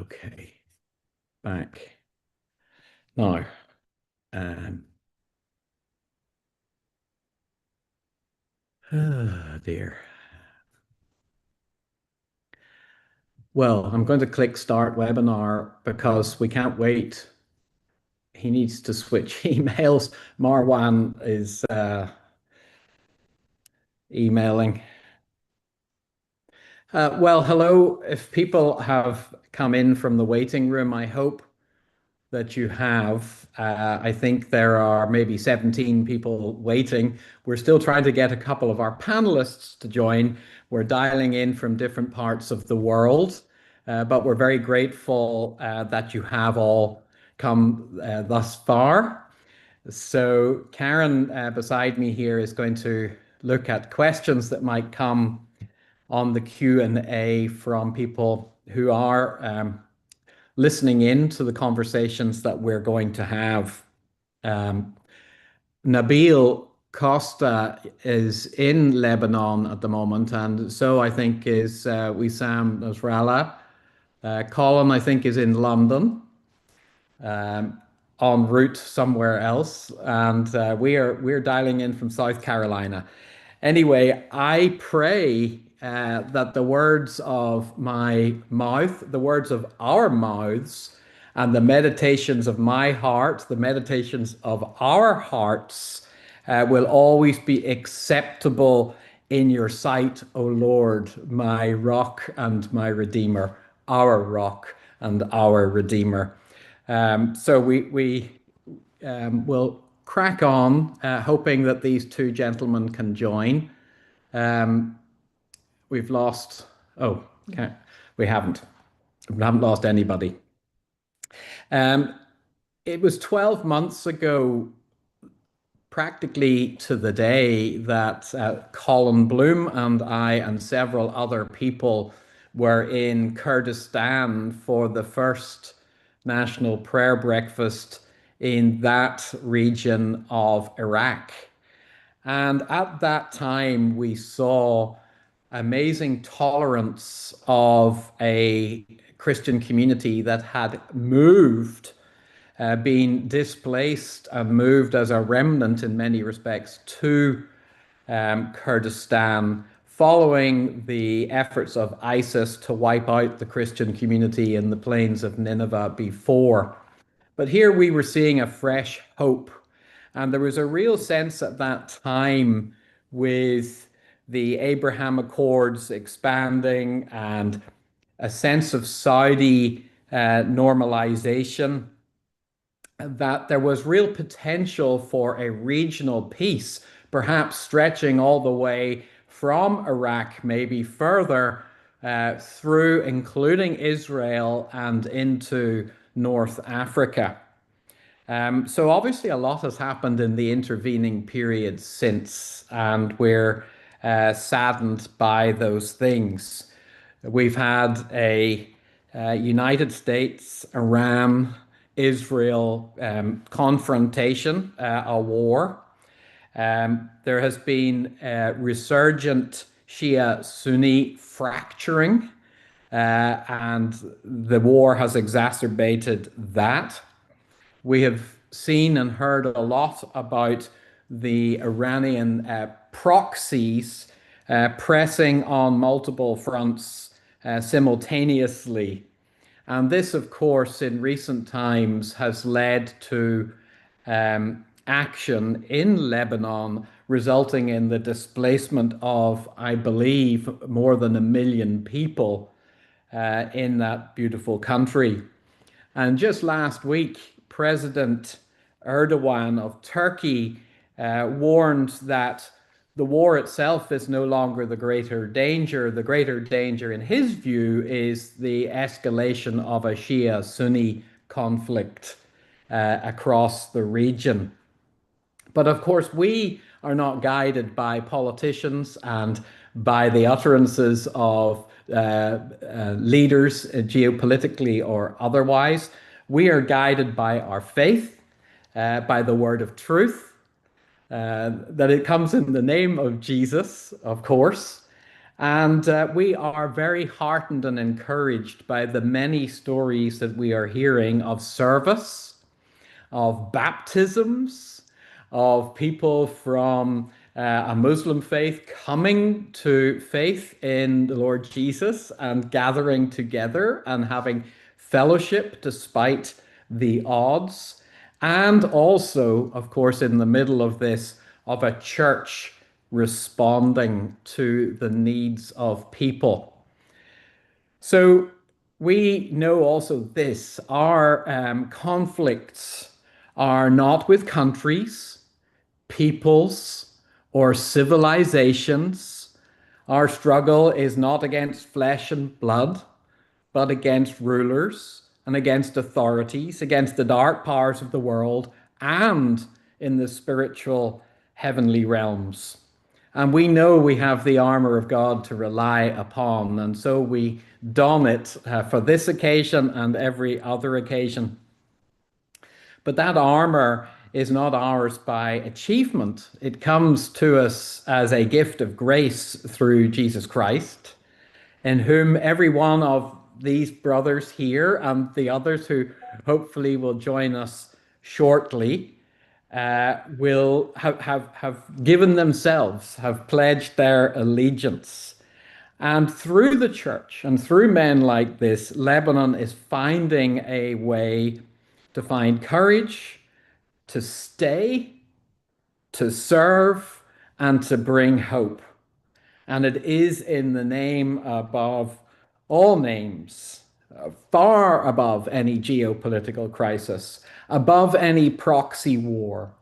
Okay, back now. Um, oh dear. Well, I'm going to click start webinar because we can't wait. He needs to switch emails. Marwan is emailing. Well, hello. If people have come in from the waiting room, I hope that you have. I think there are maybe 17 people waiting. We're still trying to get a couple of our panelists to join. We're dialing in from different parts of the world, but we're very grateful that you have all come thus far. So Karen beside me here is going to look at questions that might come on the Q&A from people who are listening in to the conversations that we're going to have. Um, Nabil Costa is in Lebanon at the moment, and so I think is Wissam Nasrallah. Colin, I think, is in London, um, en route somewhere else, and we're dialing in from South Carolina. Anyway, I pray that the words of my mouth, the words of our mouths, and the meditations of my heart, the meditations of our hearts, will always be acceptable in your sight, O Lord, my rock and my redeemer, our rock and our redeemer. So we will crack on, hoping that these two gentlemen can join. Um, we've lost, oh, okay, we haven't. We haven't lost anybody. Um, it was 12 months ago, practically to the day, that Colin Bloom and I and several other people were in Kurdistan for the first national prayer breakfast in that region of Iraq. And at that time, we saw amazing tolerance of a Christian community that had moved, been displaced and moved as a remnant in many respects to Kurdistan following the efforts of ISIS to wipe out the Christian community in the plains of Nineveh before. But here we were seeing a fresh hope. And there was a real sense at that time with the Abraham Accords expanding and a sense of Saudi normalization that there was real potential for a regional peace, perhaps stretching all the way from Iraq, maybe further through, including Israel and into North Africa. So obviously a lot has happened in the intervening period since, and we're saddened by those things. We've had a United States, Iran, Israel confrontation, a war. There has been resurgent Shia Sunni fracturing, and the war has exacerbated that. We have seen and heard a lot about the Iranian proxies pressing on multiple fronts simultaneously. And this, of course, in recent times has led to action in Lebanon, resulting in the displacement of, I believe, more than 1 million people in that beautiful country. And just last week, President Erdogan of Turkey warned that the war itself is no longer the greater danger. The greater danger, in his view, is the escalation of a Shia Sunni conflict across the region. But of course, we are not guided by politicians and by the utterances of leaders, geopolitically or otherwise. We are guided by our faith, by the word of truth, that it comes in the name of Jesus, of course, And we are very heartened and encouraged by the many stories that we are hearing of service, of baptisms, of people from a Muslim faith coming to faith in the Lord Jesus and gathering together and having fellowship despite the odds. And also, of course, in the middle of this, of a church responding to the needs of people. So we know also this, our conflicts are not with countries, peoples, or civilizations. Our struggle is not against flesh and blood, but against rulers and against authorities, against the dark powers of the world, and in the spiritual heavenly realms. And we know we have the armor of God to rely upon, and so we don it for this occasion and every other occasion. But that armor is not ours by achievement. It comes to us as a gift of grace through Jesus Christ, in whom every one of these brothers here and the others who hopefully will join us shortly will have given themselves, have pledged their allegiance. And through the church and through men like this, Lebanon is finding a way to find courage, to stay, to serve, and to bring hope. And it is in the name above all names, far above any geopolitical crisis, above any proxy war,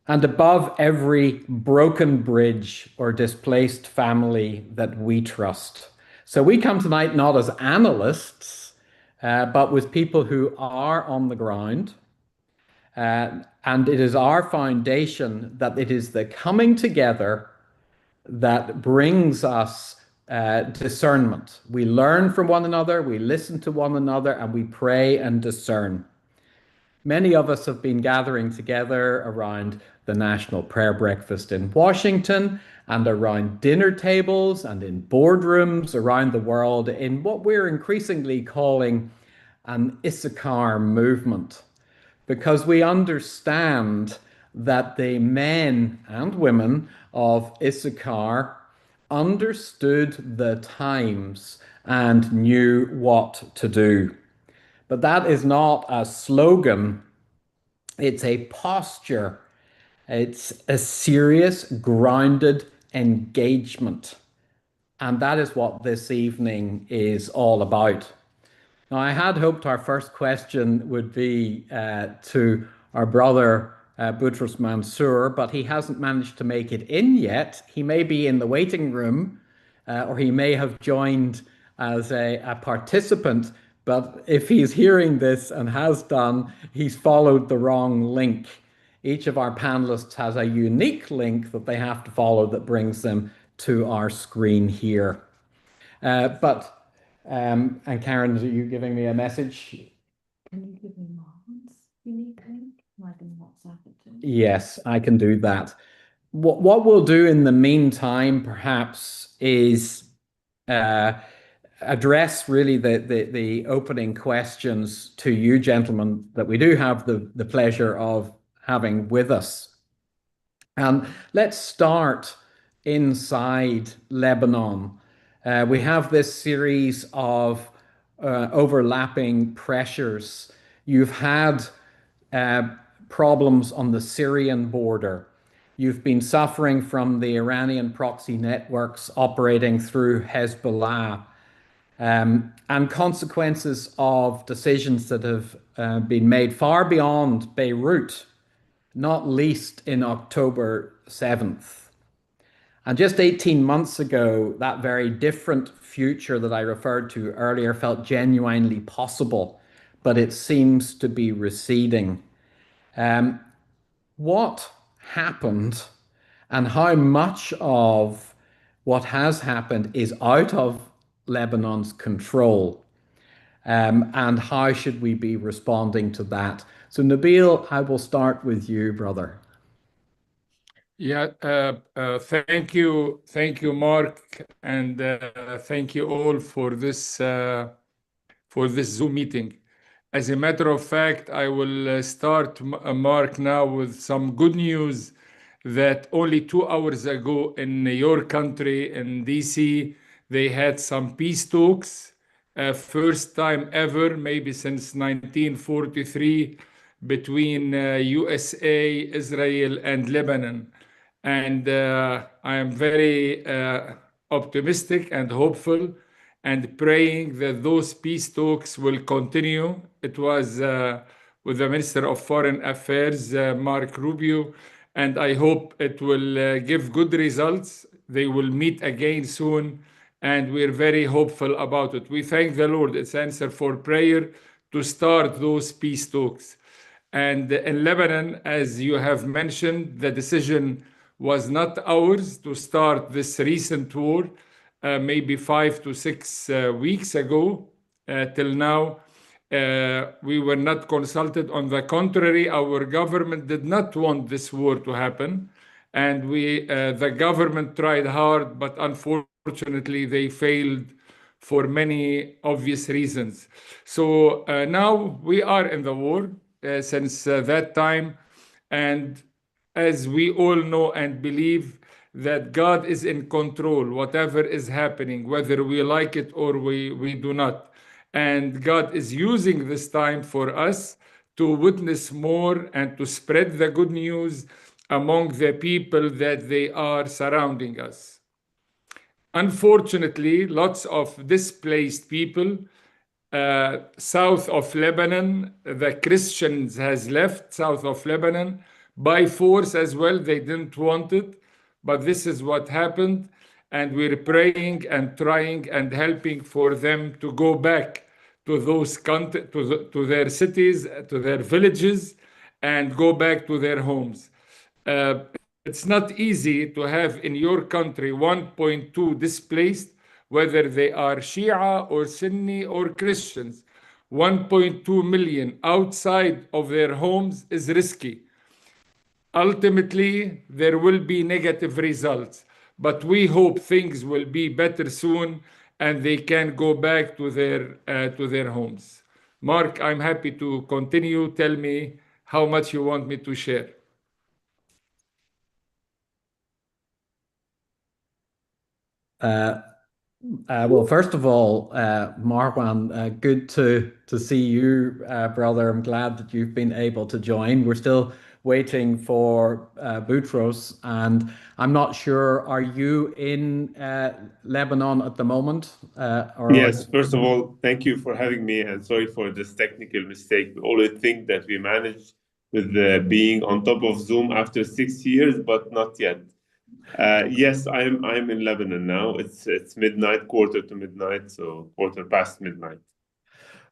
and above every broken bridge or displaced family that we trust. So we come tonight not as analysts, but with people who are on the ground. And it is our foundation that it is the coming together that brings us discernment. We learn from one another, we listen to one another, and we pray and discern. Many of us have been gathering together around the National Prayer Breakfast in Washington and around dinner tables and in boardrooms around the world in what we're increasingly calling an Issachar movement, because we understand that the men and women of Issachar understood the times and knew what to do. But that is not a slogan, it's a posture, it's a serious, grounded engagement. And that is what this evening is all about. Now, I had hoped our first question would be to our brother Boutros Mansour, but he hasn't managed to make it in yet. He may be in the waiting room, or he may have joined as a participant. But if he's hearing this and has done, he's followed the wrong link. Each of our panelists has a unique link that they have to follow that brings them to our screen here. And Karen, are you giving me a message? Can you give me Martin's unique link? I can WhatsApp it to him. Yes, I can do that. What we'll do in the meantime, perhaps, is uh, address really the opening questions to you gentlemen that we do have the pleasure of having with us. And let's start inside Lebanon. We have this series of overlapping pressures. You've had uh, problems on the Syrian border. You've been suffering from the Iranian proxy networks operating through Hezbollah, and consequences of decisions that have been made far beyond Beirut, not least in October 7th. And just 18 months ago, that very different future that I referred to earlier felt genuinely possible, but it seems to be receding. What happened and how much of what has happened is out of Lebanon's control? And how should we be responding to that? So, Nabil, I will start with you, brother. Yeah, thank you, Mark, and thank you all for this Zoom meeting. As a matter of fact, I will start, Mark, now with some good news that only 2 hours ago in your country, in DC, they had some peace talks. First time ever, maybe since 1943, between USA, Israel, and Lebanon. And I am very optimistic and hopeful and praying that those peace talks will continue. It was with the Minister of Foreign Affairs, Mark Rubio, and I hope it will give good results. They will meet again soon, and we're very hopeful about it. We thank the Lord. It's answer for prayer to start those peace talks. And in Lebanon, as you have mentioned, the decision was not ours to start this recent war, maybe 5 to 6 weeks ago. Till now, we were not consulted. On the contrary, our government did not want this war to happen. And the government tried hard, but unfortunately, they failed for many obvious reasons. So now we are in the war since that time. And as we all know and believe that God is in control, whatever is happening, whether we like it or we do not. And God is using this time for us to witness more and to spread the good news among the people that they are surrounding us. Unfortunately, lots of displaced people south of Lebanon, the Christians has left south of Lebanon by force as well. They didn't want it, but this is what happened. And we're praying and trying and helping for them to go back to to their cities, to their villages, and go back to their homes. It's not easy to have in your country 1.2 displaced, whether they are Shia or Sunni or Christians. 1.2 million outside of their homes is risky. Ultimately, there will be negative results, but we hope things will be better soon and they can go back to their homes. Mark, I'm happy to continue. Tell me how much you want me to share. Uh, well, first of all, Marwan, good to see you, brother. I'm glad that you've been able to join. We're still waiting for Boutros, and I'm not sure. Are you in Lebanon at the moment, Yes, first of all, thank you for having me, and sorry for this technical mistake. We always think that we managed with being on top of Zoom after 6 years, but not yet. Yes, I'm in Lebanon now. It's midnight, quarter to midnight, so quarter past midnight.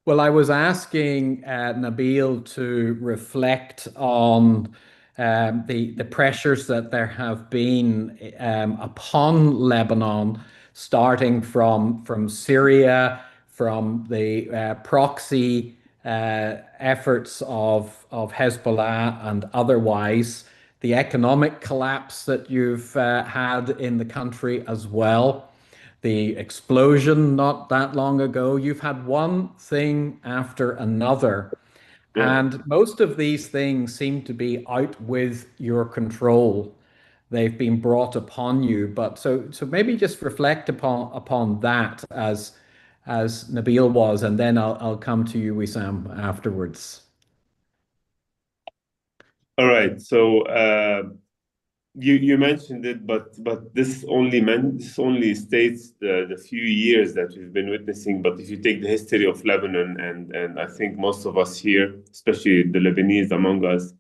Well, I was asking Nabil to reflect on the pressures that there have been upon Lebanon, starting from Syria, from the proxy efforts of Hezbollah and otherwise, the economic collapse that you've had in the country as well, the explosion not that long ago. You've had one thing after another. Yeah. And most of these things seem to be out with your control. They've been brought upon you. But so maybe just reflect upon that as Nabil was, and then I'll come to you, Wissam, afterwards. All right. So you mentioned it, but this only states the few years that we've been witnessing. But if you take the history of Lebanon, and I think most of us here, especially the Lebanese among us,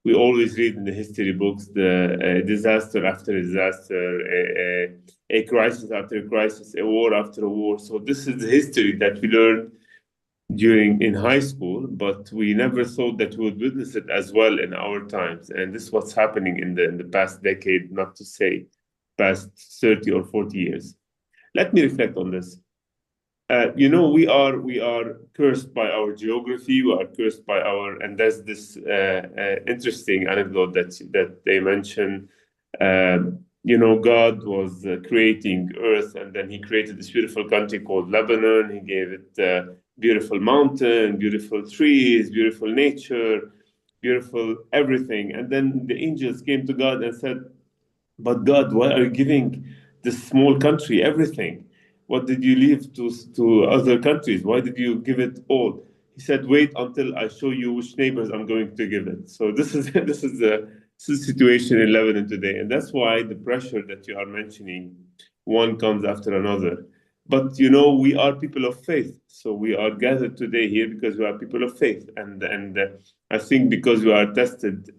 we always read in the history books the disaster after disaster, a crisis after a crisis, a war after a war. So this is the history that we learned during in high school, but we never thought that we would witness it as well in our times. And this is what's happening in the past decade, not to say past 30 or 40 years. Let me reflect on this. We are cursed by our geography. We are cursed by our, and there's this interesting anecdote that they mention God was creating Earth, and then He created this beautiful country called Lebanon. He gave it beautiful mountain, beautiful trees, beautiful nature, beautiful everything. And then the angels came to God and said, "But God, why are you giving this small country everything? What did you leave to other countries? Why did you give it all?" He said, "Wait until I show you which neighbors I'm going to give it." So this is this is the situation in Lebanon today, and that's why the pressure that you are mentioning, one comes after another. But we are people of faith, so we are gathered today here because we are people of faith, and I think because we are tested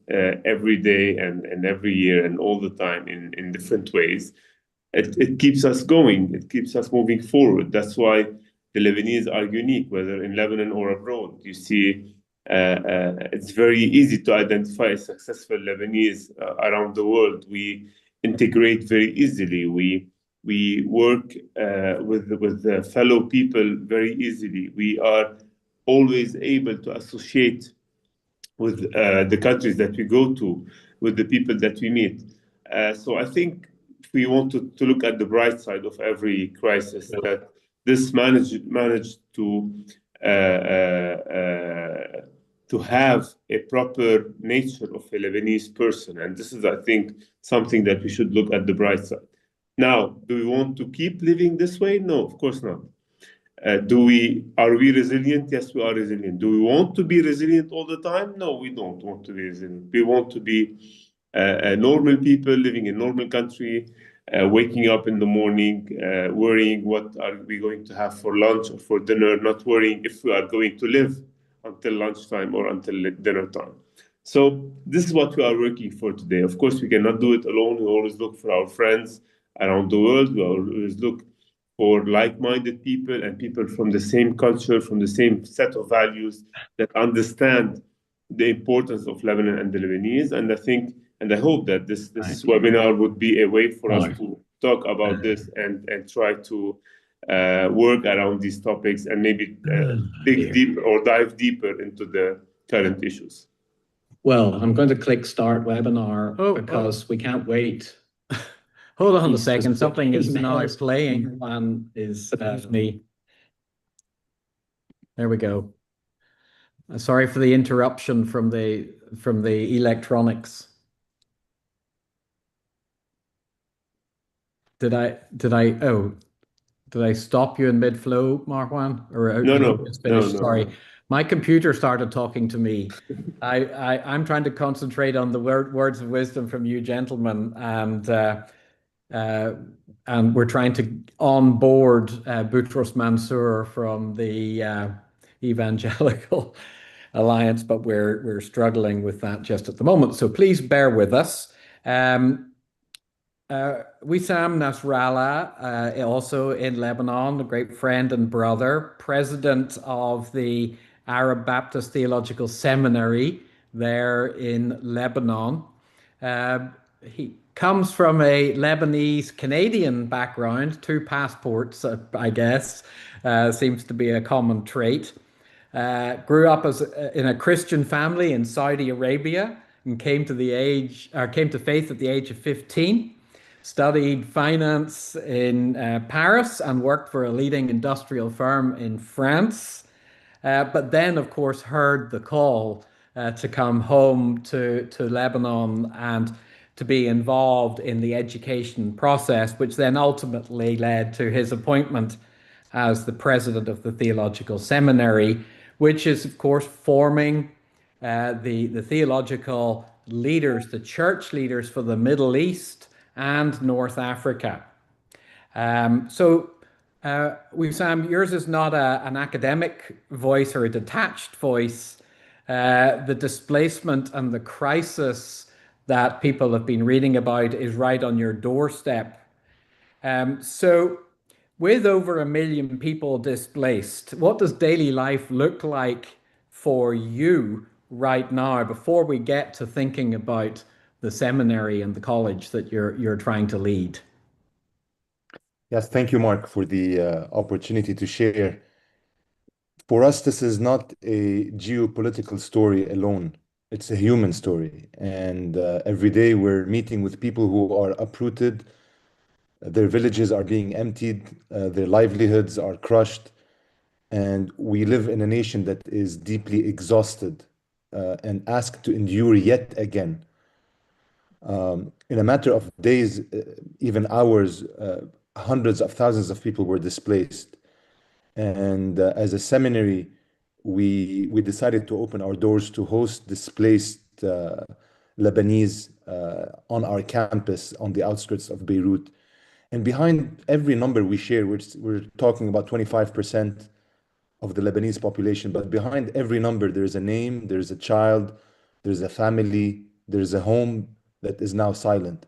every day and every year and all the time in different ways, it keeps us going. It keeps us moving forward. That's why the Lebanese are unique, whether in Lebanon or abroad. You see, it's very easy to identify a successful Lebanese around the world. We integrate very easily. We work with the fellow people very easily. We are always able to associate with the countries that we go to, with the people that we meet. So I think if we want to look at the bright side of every crisis, that this managed to have a proper nature of a Lebanese person, and this is, I think, something that we should look at the bright side. Now, do we want to keep living this way? No, of course not. Are we resilient? Yes, we are resilient. Do we want to be resilient all the time? No, we don't want to be resilient. We want to be normal people living in normal country, waking up in the morning, worrying what are we going to have for lunch or for dinner, not worrying if we are going to live until lunchtime or until dinner time. So this is what we are working for today. Of course, we cannot do it alone. We always look for our friends around the world. We always look for like-minded people and people from the same culture, from the same set of values that understand the importance of Lebanon and the Lebanese. And I think, and I hope that this webinar would be a way for us to talk about this and try to work around these topics and maybe dig deeper or dive deeper into the current issues. Well, I'm going to click start webinar because we can't wait. Hold on a second. Something is now playing. One is me. There we go. Sorry for the interruption from the electronics. Did I stop you in mid-flow, Marwan? Or No. just finished? Sorry. My computer started talking to me. I'm trying to concentrate on the words of wisdom from you gentlemen, and we're trying to onboard Boutros Mansour from the Evangelical Alliance, but we're struggling with that just at the moment. So please bear with us. Wissam Nasrallah, also in Lebanon, a great friend and brother, president of the Arab Baptist Theological Seminary there in Lebanon. He comes from a Lebanese Canadian background, two passports, I guess, seems to be a common trait. Grew up in a Christian family in Saudi Arabia and came to faith at the age of 15. Studied finance in Paris and worked for a leading industrial firm in France. But then, of course, heard the call to come home to Lebanon and to be involved in the education process, which then ultimately led to his appointment as the president of the Theological Seminary, which is, of course, forming the theological leaders, the church leaders for the Middle East and North Africa. Wissam, yours is not an academic voice or a detached voice. The displacement and the crisis that people have been reading about is right on your doorstep. With over 1 million people displaced, what does daily life look like for you right now before we get to thinking about the seminary and the college that you're trying to lead? Yes, thank you, Mark, for the opportunity to share. For us, this is not a geopolitical story alone. It's a human story. And every day we're meeting with people who are uprooted, their villages are being emptied, their livelihoods are crushed. And we live in a nation that is deeply exhausted and asked to endure yet again. In a matter of days, even hours, hundreds of thousands of people were displaced. And as a seminary, we decided to open our doors to host displaced Lebanese on our campus on the outskirts of Beirut. And behind every number we share, we're talking about 25% of the Lebanese population, but behind every number, there's a name, there's a child, there's a family, there's a home that is now silent.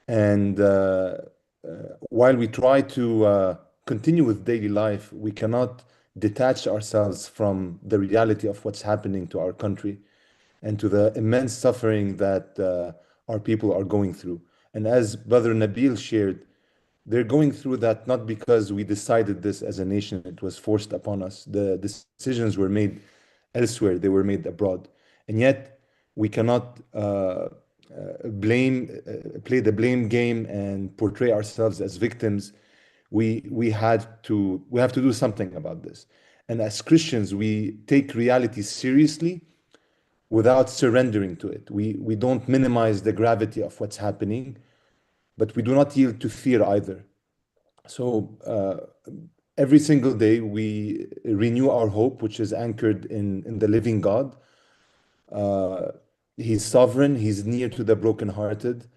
And while we try to continue with daily life, we cannot detach ourselves from the reality of what's happening to our country and to the immense suffering that our people are going through. And as Brother Nabil shared, they're going through that not because we decided this as a nation, it was forced upon us. The decisions were made elsewhere, they were made abroad. And yet, we cannot play the blame game and portray ourselves as victims. We have to do something about this. And as Christians, we take reality seriously without surrendering to it. We don't minimize the gravity of what's happening, but we do not yield to fear either. So every single day we renew our hope, which is anchored in the living God. Uh, he's sovereign, he's near to the brokenhearted.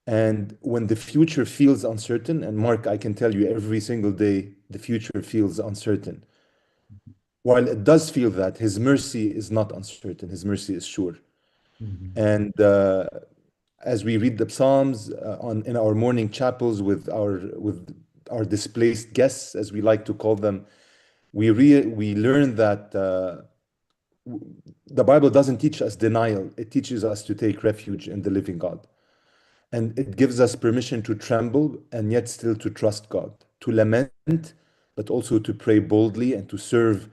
And when the future feels uncertain, and Mark, I can tell you every single day the future feels uncertain. While it does feel that, his mercy is not uncertain, his mercy is sure. Mhm. And as we read the Psalms in our morning chapels with our displaced guests, as we like to call them, we learn that the Bible doesn't teach us denial; it teaches us to take refuge in the living God, and it gives us permission to tremble and yet still to trust God, to lament, but also to pray boldly and to serve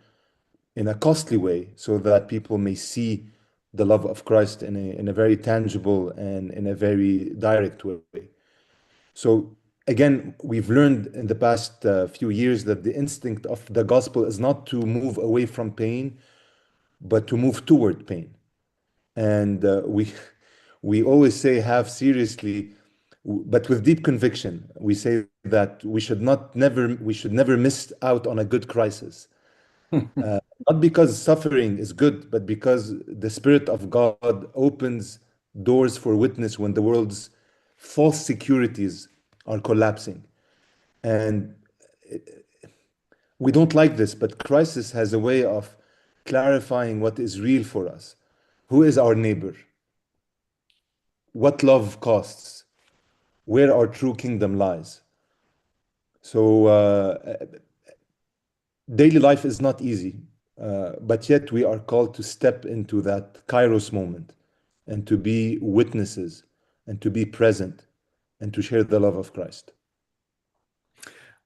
in a costly way, so that people may see the love of Christ in a very tangible and in a very direct way. So again, we've learned in the past few years that the instinct of the gospel is not to move away from pain, but to move toward pain. And we always say, have seriously, but with deep conviction. We say that we should never miss out on a good crisis. Not because suffering is good, but because the Spirit of God opens doors for witness when the world's false securities are collapsing. And we don't like this, but crisis has a way of clarifying what is real for us. Who is our neighbor? What love costs? Where our true kingdom lies? So, daily life is not easy, but yet we are called to step into that Kairos moment and to be witnesses and to be present and to share the love of Christ.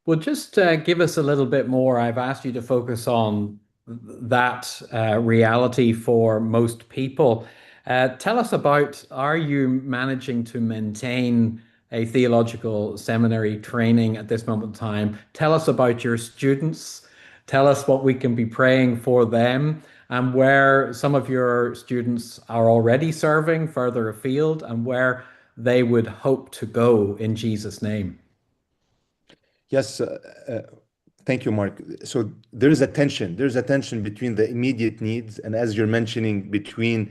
Well, just give us a little bit more. I've asked you to focus on that reality for most people. Tell us about, are you managing to maintain a theological seminary training at this moment in time? Tell us about your students. Tell us what we can be praying for them and where some of your students are already serving further afield and where they would hope to go in Jesus' name. Yes, thank you, Mark. So there is a tension. There's a tension between the immediate needs and, as you're mentioning, between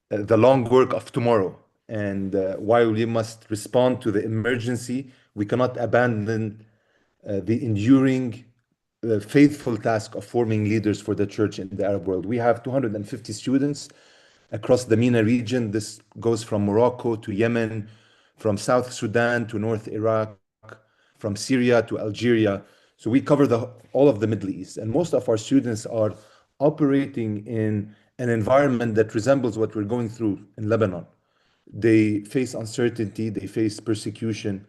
the long work of tomorrow. And while we must respond to the emergency, we cannot abandon the enduring, faithful task of forming leaders for the church in the Arab world. We have 250 students across the MENA region. This goes from Morocco to Yemen, from South Sudan to North Iraq, from Syria to Algeria. So we cover all of the Middle East. And most of our students are operating in an environment that resembles what we're going through in Lebanon. They face uncertainty, they face persecution,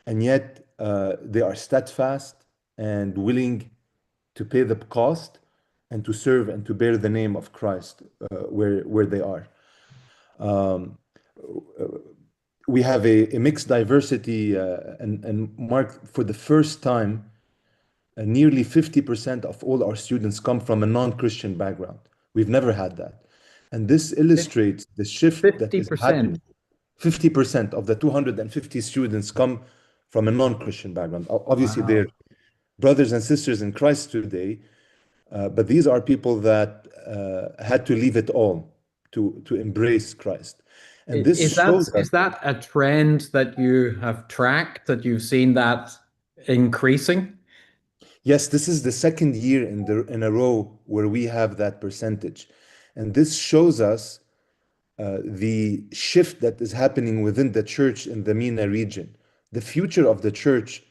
and yet they are steadfast and willing to pay the cost and to serve and to bear the name of Christ where they are. Um, we have a mixed diversity, and Mark, for the first time, nearly 50% of all our students come from a non-Christian background. We've never had that. And this illustrates the shift that is 50%. happening. 50% of the 250 students come from a non-Christian background. Obviously, Wow. they're brothers and sisters in Christ today, but these are people that had to leave it all to embrace Christ. And this shows us, Is that a trend that you have tracked, that you've seen that increasing? yes, this is the second year in a row where we have that percentage. And this shows us the shift that is happening within the church in the MENA region. The future of the church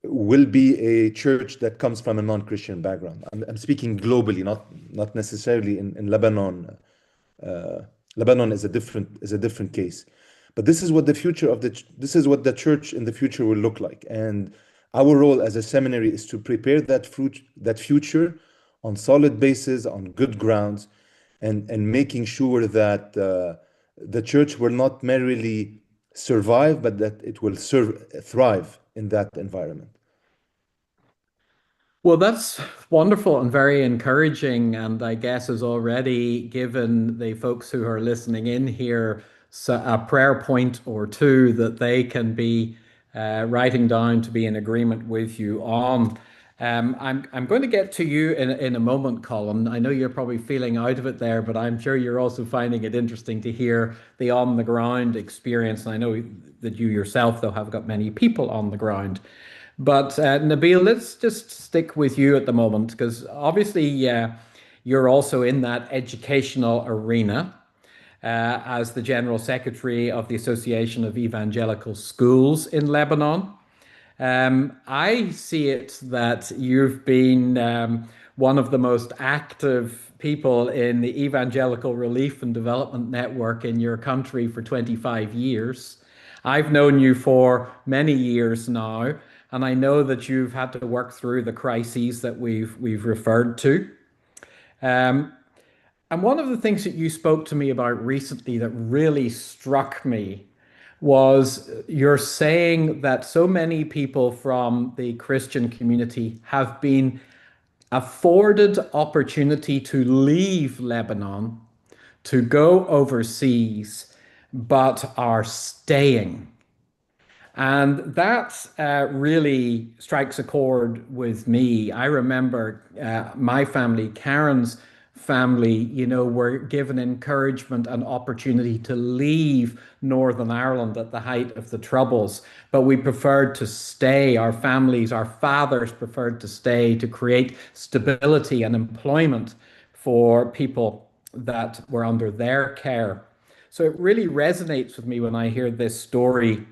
will be a church that comes from a non-Christian background. I'm speaking globally, not necessarily in Lebanon. Lebanon is a different case, but this is what the future of this is what the church in the future will look like. And our role as a seminary is to prepare that future on solid basis, on good grounds, and making sure that the church will not merely survive, but that it will thrive in that environment. Well, that's wonderful and very encouraging, and I guess has already given the folks who are listening in here a prayer point or two that they can be writing down to be in agreement with you on. I'm going to get to you in a moment, Colin. I know you're probably feeling out of it there, but I'm sure you're also finding it interesting to hear the on the ground experience. And I know that you yourself, though, have got many people on the ground. But Nabil, let's just stick with you at the moment because obviously you're also in that educational arena as the General Secretary of the Association of Evangelical Schools in Lebanon. I see it that you've been one of the most active people in the Evangelical Relief and Development Network in your country for 25 years. I've known you for many years now, and I know that you've had to work through the crises that we've referred to. Um, and one of the things that you spoke to me about recently that really struck me was you're saying that so many people from the Christian community have been afforded opportunity to leave Lebanon, to go overseas, but are staying. And that really strikes a chord with me. I remember my family, Karen's family, were given encouragement and opportunity to leave Northern Ireland at the height of the Troubles, but we preferred to stay. Our families, our fathers preferred to stay to create stability and employment for people that were under their care. So it really resonates with me when I hear this story,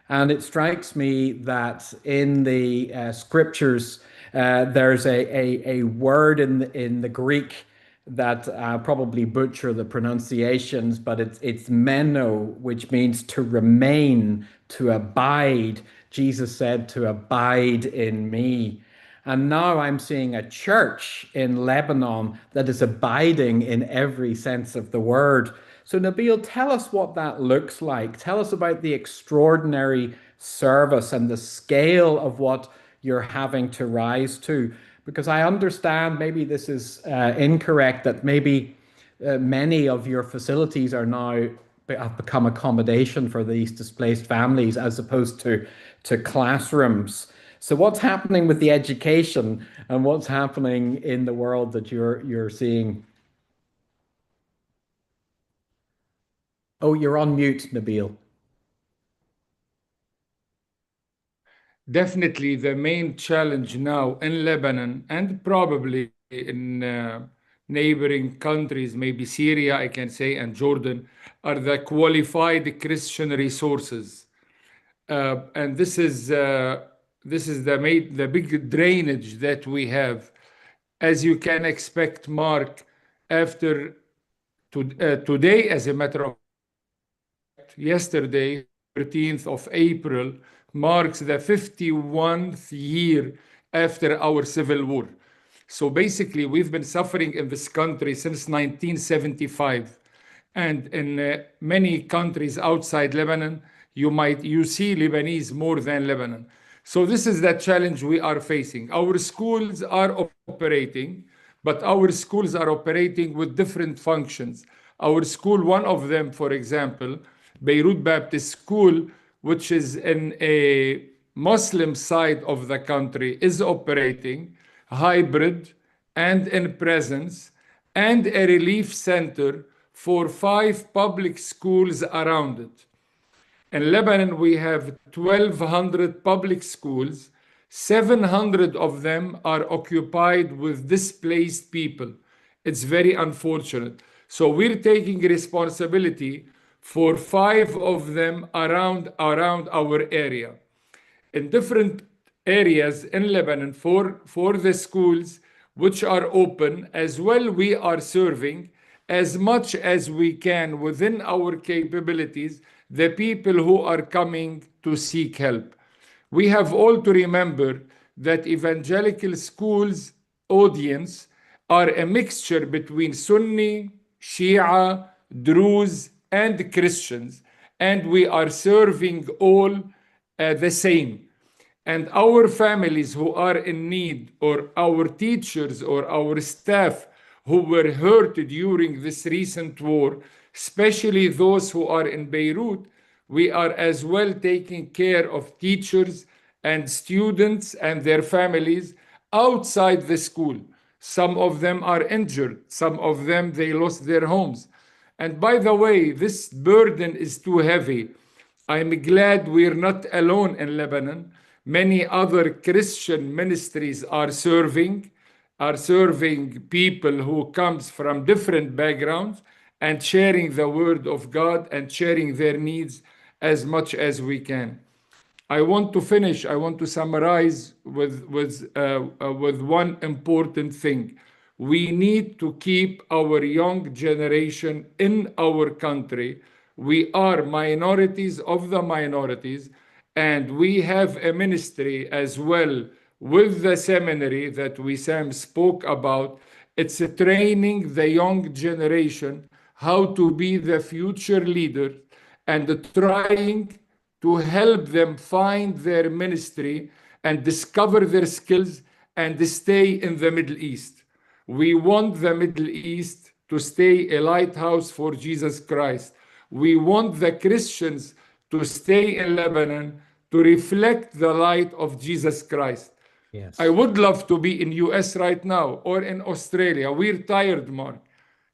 and it strikes me that in the scriptures, there's a word in the Greek that probably butcher the pronunciations, but it's meno, which means to remain, to abide. Jesus said, to abide in me. And now I'm seeing a church in Lebanon that is abiding in every sense of the word. So, Nabil, tell us what that looks like. Tell us about the extraordinary service and the scale of what you're having to rise to. Because I understand maybe this is incorrect, that maybe many of your facilities are now have become accommodation for these displaced families as opposed to classrooms. So what's happening with the education and what's happening in the world that you're seeing? Oh, you're on mute, Nabil. Definitely, the main challenge now in Lebanon and probably in neighboring countries, maybe Syria, I can say, and Jordan, are the qualified Christian resources. And this is the big drainage that we have, as you can expect, Mark. After today, as a matter of yesterday, 13th of April, marks the 51st year after our civil war. So basically, we've been suffering in this country since 1975. And in many countries outside Lebanon, you see Lebanese more than Lebanon. So this is the challenge we are facing. Our schools are operating, but our schools are operating with different functions. Our school, one of them, for example, Beirut Baptist School, which is in a Muslim side of the country, is operating hybrid and in presence, and a relief center for 5 public schools around it. In Lebanon, we have 1,200 public schools. 700 of them are occupied with displaced people. It's very unfortunate. So we're taking responsibility for 5 of them around our area. In different areas in Lebanon for the schools which are open as well, we are serving as much as we can within our capabilities the people who are coming to seek help. We have all to remember that evangelical schools audience are a mixture between Sunni, Shia, Druze, and Christians, and we are serving all the same. And our families who are in need, or our teachers or our staff who were hurt during this recent war, especially those who are in Beirut, we are as well taking care of teachers and students and their families outside the school. Some of them are injured, some of them they lost their homes. And by the way, this burden is too heavy. I'm glad we're not alone in Lebanon. Many other Christian ministries are serving people who comes from different backgrounds and sharing the word of God and sharing their needs as much as we can. I want to summarize with one important thing. We need to keep our young generation in our country. We are minorities of the minorities, and we have a ministry as well with the seminary that Wissam spoke about. It's training the young generation how to be the future leader and trying to help them find their ministry and discover their skills and stay in the Middle East. We want the Middle East to stay a lighthouse for Jesus Christ. We want the Christians to stay in Lebanon to reflect the light of Jesus Christ. Yes. I would love to be in US right now or in Australia. We're tired, Mark.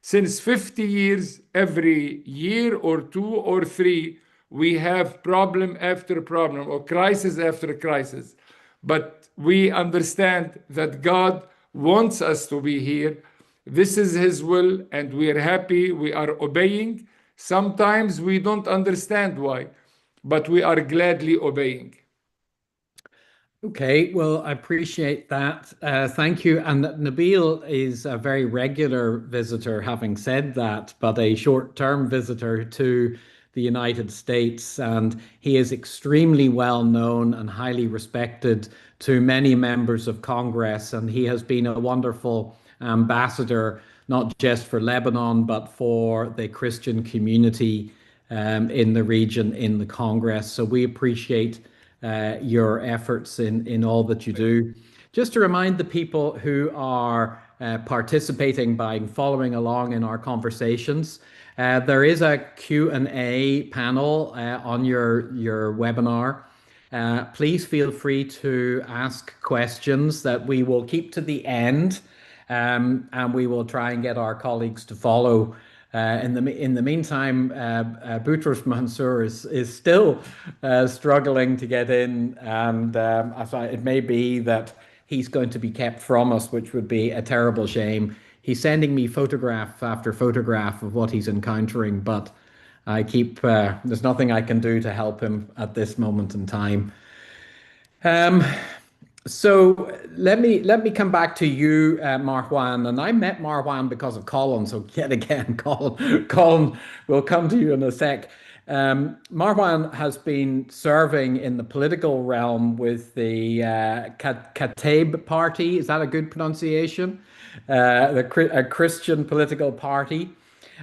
Since 50 years, every year or 2 or 3, we have problem after problem or crisis after crisis. But we understand that God wants us to be here. This is His will, and we are happy. We are obeying. Sometimes we don't understand why, but we are gladly obeying. Okay, well, I appreciate that. Thank you. And Nabil is a very regular visitor, having said that, but a short-term visitor to the United States. And he is extremely well known and highly respected to many members of Congress. And he has been a wonderful ambassador, not just for Lebanon, but for the Christian community in the region, in the Congress. So we appreciate your efforts in all that you do. Just to remind the people who are participating by following along in our conversations, there is a Q&A panel on your webinar. Please feel free to ask questions that we will keep to the end, and we will try and get our colleagues to follow. In the meantime, Boutros Mansour is still struggling to get in, and I thought it may be that he's going to be kept from us, which would be a terrible shame. He's sending me photograph after photograph of what he's encountering, but I keep there's nothing I can do to help him at this moment in time. So let me come back to you, Marwan. And I met Marwan because of Colin. So yet again, Colin will come to you in a sec. Marwan has been serving in the political realm with the Kataib Party. Is that a good pronunciation? A Christian political party,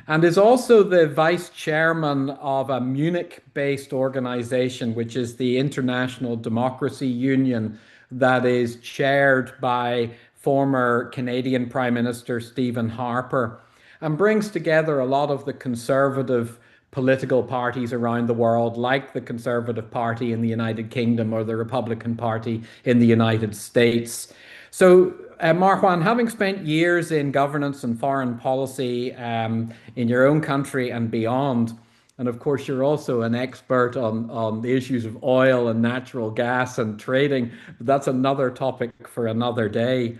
and is also the vice chairman of a Munich-based organization, which is the International Democracy Union, that is chaired by former Canadian Prime Minister Stephen Harper, and brings together a lot of the conservative political parties around the world, like the Conservative Party in the United Kingdom or the Republican Party in the United States. So, Marwan, having spent years in governance and foreign policy in your own country and beyond, and of course, you're also an expert on the issues of oil and natural gas and trading, but that's another topic for another day.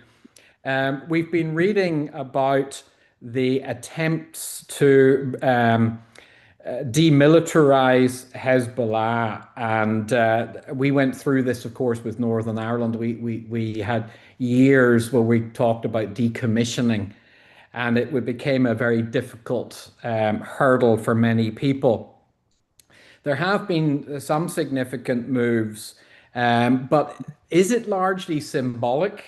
We've been reading about the attempts to demilitarize Hezbollah, and we went through this, of course, with Northern Ireland. We had years where we talked about decommissioning, and it became a very difficult hurdle for many people. There have been some significant moves, but is it largely symbolic?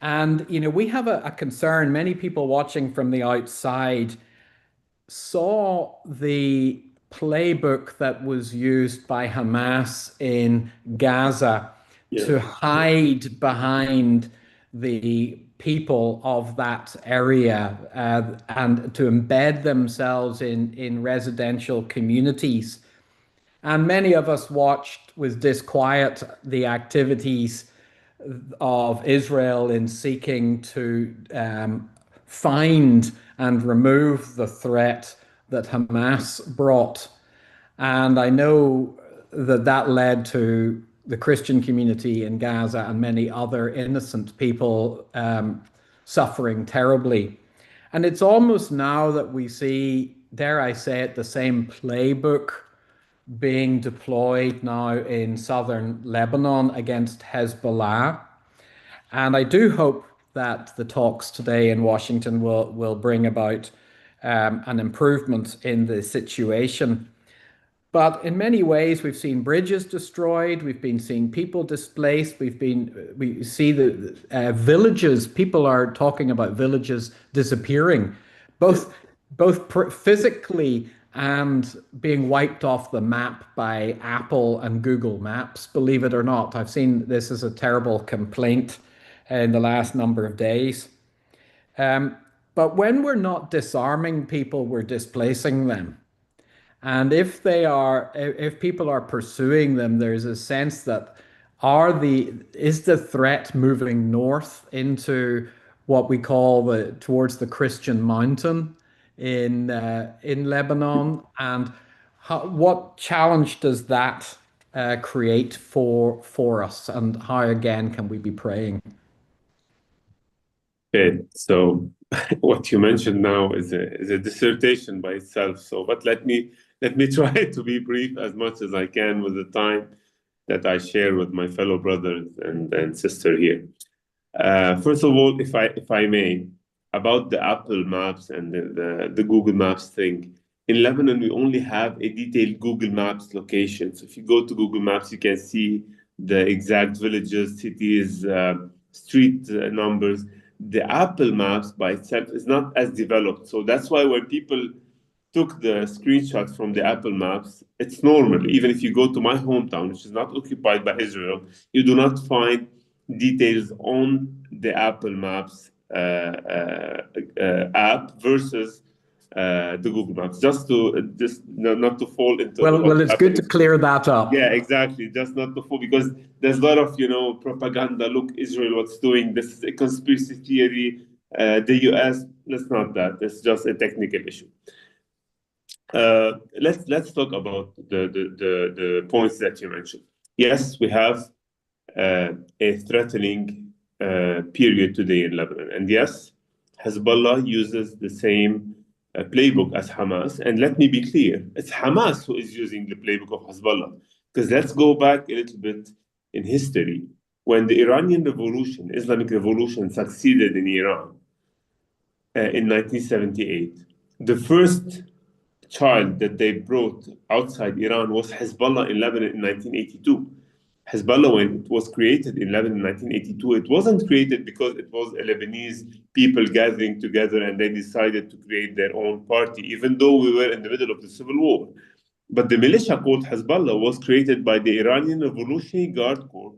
And we have a concern. Many people watching from the outside saw the playbook that was used by Hamas in Gaza to hide behind the people of that area and to embed themselves in residential communities. And many of us watched with disquiet the activities of Israel in seeking to find and remove the threat that Hamas brought. And I know that led to the Christian community in Gaza and many other innocent people suffering terribly. And it's almost now that we see, dare I say it, the same playbook being deployed now in southern Lebanon against Hezbollah. And I do hope that the talks today in Washington will bring about an improvement in the situation. But in many ways, we've seen bridges destroyed. We've been seeing people displaced. We see the villages. People are talking about villages disappearing, both physically and being wiped off the map by Apple and Google Maps. Believe it or not, I've seen this as a terrible complaint in the last number of days. But when we're not disarming people, we're displacing them. And if people are pursuing them, there's a sense that is the threat moving north into what we call towards the Christian mountain in Lebanon, and what challenge does that create for us, and how again can we be praying? Okay, so what you mentioned now is a dissertation by itself. So, but let me try to be brief as much as I can with the time that I share with my fellow brothers and sister here. First of all, if I may, about the Apple Maps and the Google Maps thing. In Lebanon, we only have a detailed Google Maps location. So if you go to Google Maps, you can see the exact villages, cities, street numbers. The Apple Maps by itself is not as developed. So that's why when people took the screenshots from the Apple Maps, it's normal. Even if you go to my hometown, which is not occupied by Israel, you do not find details on the Apple Maps app versus the Google Maps. Just not to fall into well, it's good to clear that up. Yeah, exactly. Just not to fall, because there's a lot of propaganda. Look, Israel, what's doing? This is a conspiracy theory. The US. That's not that. It's just a technical issue. Let's talk about the points that you mentioned. Yes, we have a threatening period today in Lebanon, and yes, Hezbollah uses the same playbook as Hamas. And let me be clear, it's Hamas who is using the playbook of Hezbollah. Because let's go back a little bit in history. When the Iranian Revolution, Islamic Revolution, succeeded in Iran in 1978, the first child that they brought outside Iran was Hezbollah in Lebanon in 1982. Hezbollah, when it was created in Lebanon in 1982, it wasn't created because it was a Lebanese people gathering together and they decided to create their own party, even though we were in the middle of the civil war. But the militia called Hezbollah was created by the Iranian Revolutionary Guard Corps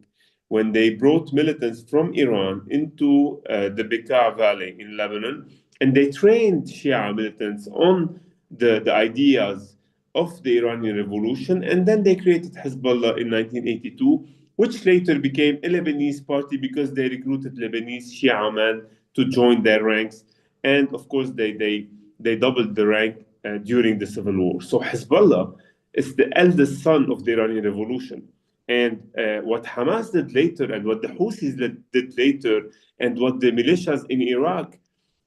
when they brought militants from Iran into the Bekaa Valley in Lebanon, and they trained Shia militants on the ideas of the Iranian Revolution, and then they created Hezbollah in 1982, which later became a Lebanese party because they recruited Lebanese Shia men to join their ranks, and of course they doubled the rank during the civil war. So Hezbollah is the eldest son of the Iranian Revolution. And what Hamas did later, and what the Houthis did later, and what the militias in Iraq,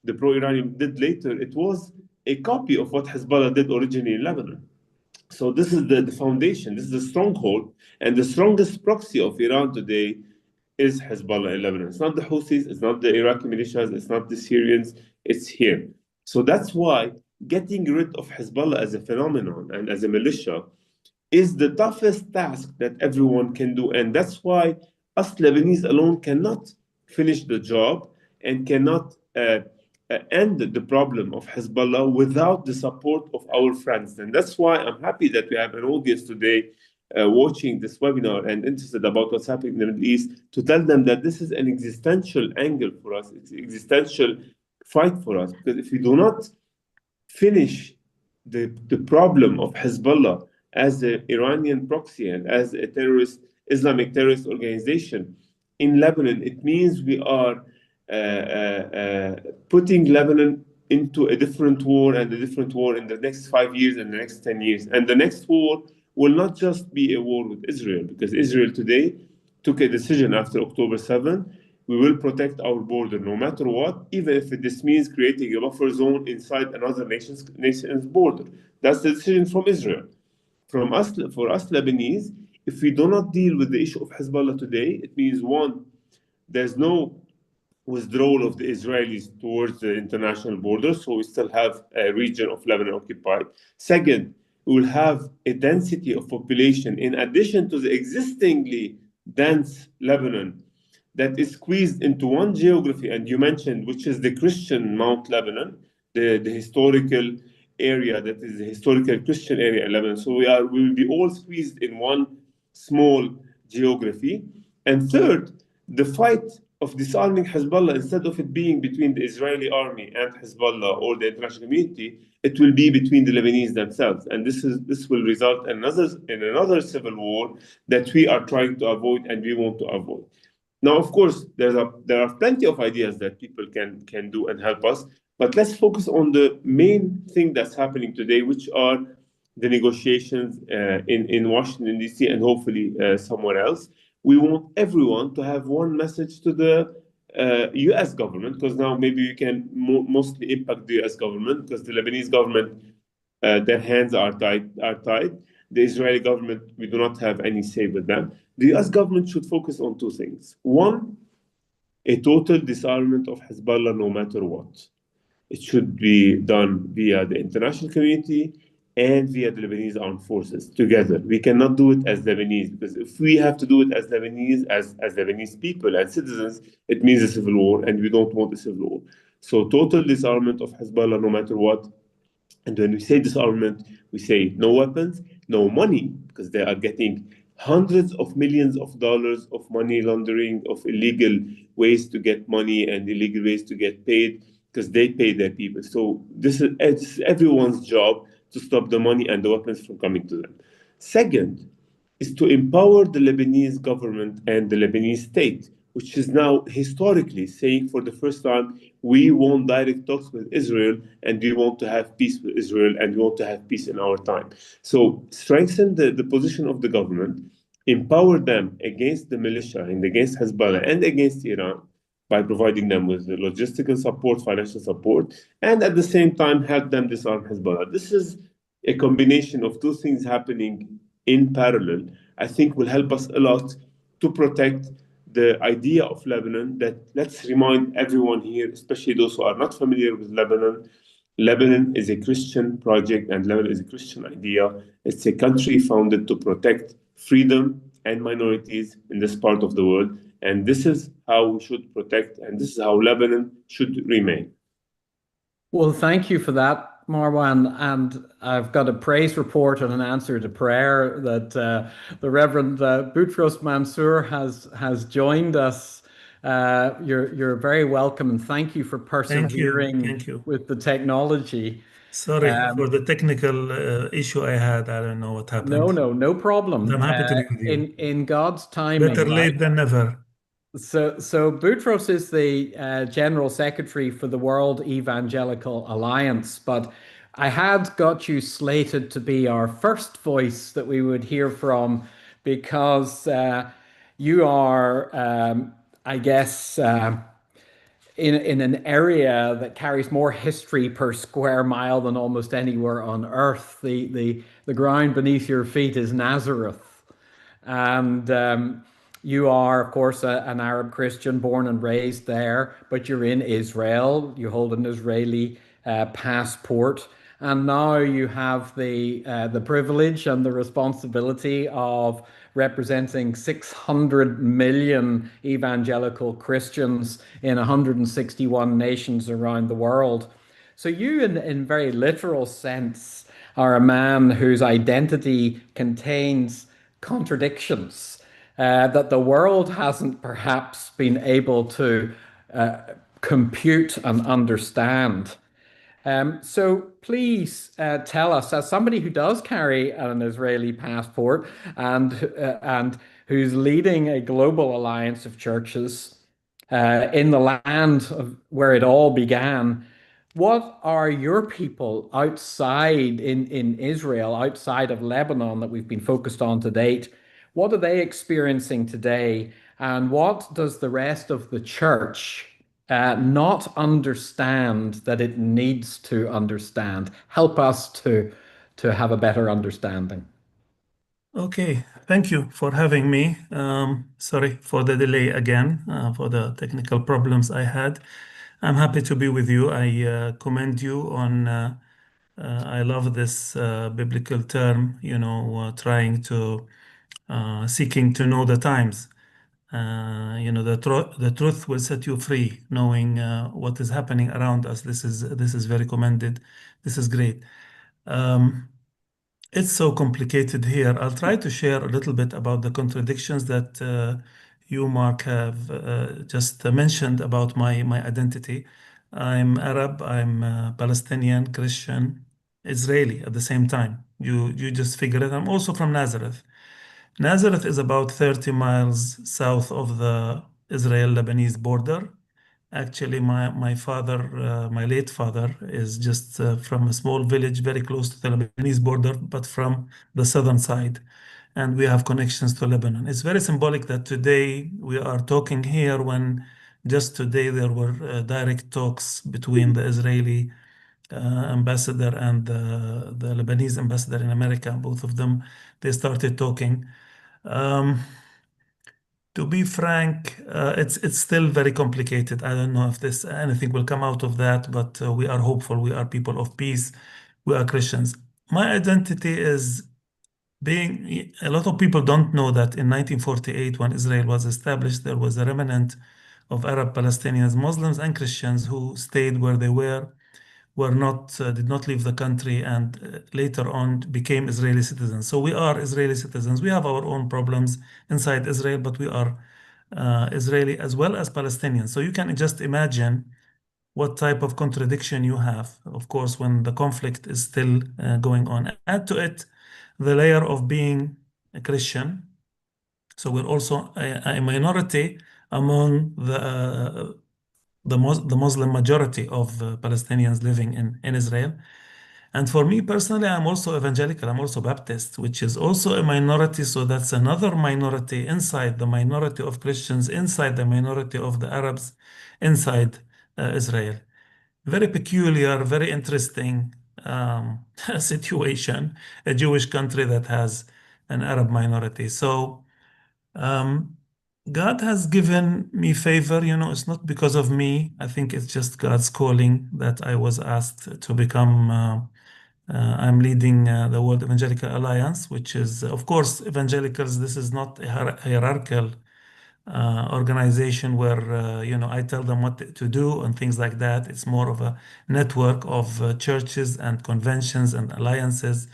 the pro-Iranian, did later, it was a copy of what Hezbollah did originally in Lebanon. So this is the foundation, this is the stronghold, and the strongest proxy of Iran today is Hezbollah in Lebanon. It's not the Houthis, it's not the Iraqi militias, it's not the Syrians, it's here. So that's why getting rid of Hezbollah as a phenomenon and as a militia is the toughest task that everyone can do. And that's why us Lebanese alone cannot finish the job and cannot end the problem of Hezbollah without the support of our friends. And that's why I'm happy that we have an audience today watching this webinar and interested about what's happening in the Middle East, to tell them that this is an existential angle for us. It's an existential fight for us. Because if we do not finish the problem of Hezbollah as an Iranian proxy and as a Islamic terrorist organization in Lebanon, it means we are putting Lebanon into a different war, and a different war in the next 5 years and the next 10 years. And the next war will not just be a war with Israel, because Israel today took a decision after October 7. We will protect our border no matter what, even if this means creating a buffer zone inside another nation's border. That's the decision from Israel. For us Lebanese, if we do not deal with the issue of Hezbollah today, it means one, there's no withdrawal of the Israelis towards the international border, so we still have a region of Lebanon occupied. Second, we will have a density of population in addition to the existingly dense Lebanon that is squeezed into one geography, and you mentioned, which is the Christian Mount Lebanon, the historical area that is the historical Christian area in Lebanon. So we will be all squeezed in one small geography. And third, the fight of disarming Hezbollah, instead of it being between the Israeli army and Hezbollah or the international community, it will be between the Lebanese themselves. And this will result in another civil war that we are trying to avoid and we want to avoid. Now, of course, there are plenty of ideas that people can do and help us, but let's focus on the main thing that's happening today, which are the negotiations in Washington, D.C., and hopefully somewhere else. We want everyone to have one message to the U.S. government, because now maybe you can mostly impact the U.S. government, because the Lebanese government, their hands are tied. The Israeli government, we do not have any say with them. The U.S. government should focus on two things. One, a total disarmament of Hezbollah no matter what. It should be done via the international community and via the Lebanese armed forces together. We cannot do it as Lebanese, because if we have to do it as Lebanese, as Lebanese people and citizens, it means a civil war, and we don't want a civil war. So total disarmament of Hezbollah no matter what. And when we say disarmament, we say no weapons, no money, because they are getting hundreds of millions of dollars of money laundering, of illegal ways to get money and illegal ways to get paid, because they pay their people. So it's everyone's job to stop the money and the weapons from coming to them. Second is to empower the Lebanese government and the Lebanese state, which is now historically saying for the first time, we want direct talks with Israel, and we want to have peace with Israel, and we want to have peace in our time. So strengthen the position of the government, empower them against the militia and against Hezbollah and against Iran by providing them with the logistical support, financial support, and at the same time help them disarm Hezbollah. This is a combination of two things happening in parallel, I think will help us a lot to protect the idea of Lebanon, that let's remind everyone here, especially those who are not familiar with Lebanon, Lebanon is a Christian project and Lebanon is a Christian idea. It's a country founded to protect freedom and minorities in this part of the world. And this is how we should protect, and this is how Lebanon should remain. Well, thank you for that, Marwan. And I've got a praise report and an answer to prayer that the Reverend Boutros Mansour has joined us. You're very welcome, and thank you for Thank you. persevering Thank you. with the technology. Sorry for Um, the technical issue I had. I don't know what no, happened. no, no But problem. I'm happy to be with you. In God's Better timing, right? late than never. So Boutros is the General Secretary for the World Evangelical Alliance, but I had got you slated to be our first voice that we would hear from because you are, I guess, in an area that carries more history per square mile than almost anywhere on earth. The ground beneath your feet is Nazareth. And you are, of course, an Arab Christian born and raised there, but you're in Israel. You hold an Israeli passport. And now you have the privilege and the responsibility of representing 600 million evangelical Christians in 161 nations around the world. So you, in very literal sense, are a man whose identity contains contradictions that the world hasn't perhaps been able to compute and understand. So please tell us, as somebody who does carry an Israeli passport and who's leading a global alliance of churches in the land of where it all began, what are your people outside in Israel, outside of Lebanon that we've been focused on to date? What are they experiencing today? And what does the rest of the church not understand that it needs to understand? Help us to have a better understanding. Okay, thank you for having me. Sorry for the delay again, for the technical problems I had. I'm happy to be with you. I commend you on, I love this biblical term, trying to, seeking to know the times. The truth will set you free, knowing what is happening around us. This is very commended. This is great. Um, it's so complicated here. I'll try to share a little bit about the contradictions that you, Mark, have just mentioned about my identity. I'm Arab, I'm Palestinian, Christian, Israeli at the same time. You just figure it. I'm also from Nazareth. Nazareth is about 30 miles south of the Israel-Lebanese border. Actually, my late father, is just from a small village very close to the Lebanese border, but from the southern side. And we have connections to Lebanon. It's very symbolic that today we are talking here when just today there were direct talks between the Israeli ambassador and the Lebanese ambassador in America. Both of them, they started talking. Um, to be frank, it's still very complicated. I don't know if this anything will come out of that, but we are hopeful. We are people of peace. We are Christians. My identity is being. A lot of people don't know that in 1948, when Israel was established, there was a remnant of Arab Palestinians, Muslims, and Christians who stayed where they were not did not leave the country, and later on became Israeli citizens. So we are Israeli citizens. We have our own problems inside Israel, but we are Israeli as well as Palestinians. So you can just imagine what type of contradiction you have, of course, when the conflict is still going on. Add to it the layer of being a Christian. So we're also a minority among the Muslim majority of Palestinians living in Israel. And for me personally, I'm also evangelical, I'm also Baptist, which is also a minority. So that's another minority inside the minority of Christians, inside the minority of the Arabs, inside Israel. Very peculiar, very interesting situation, a Jewish country that has an Arab minority. So, um, God has given me favor, it's not because of me. I think it's just God's calling that I was asked to become. I'm leading the World Evangelical Alliance, which is, of course, evangelicals. This is not a hierarchical organization where, I tell them what to do and things like that. It's more of a network of churches and conventions and alliances,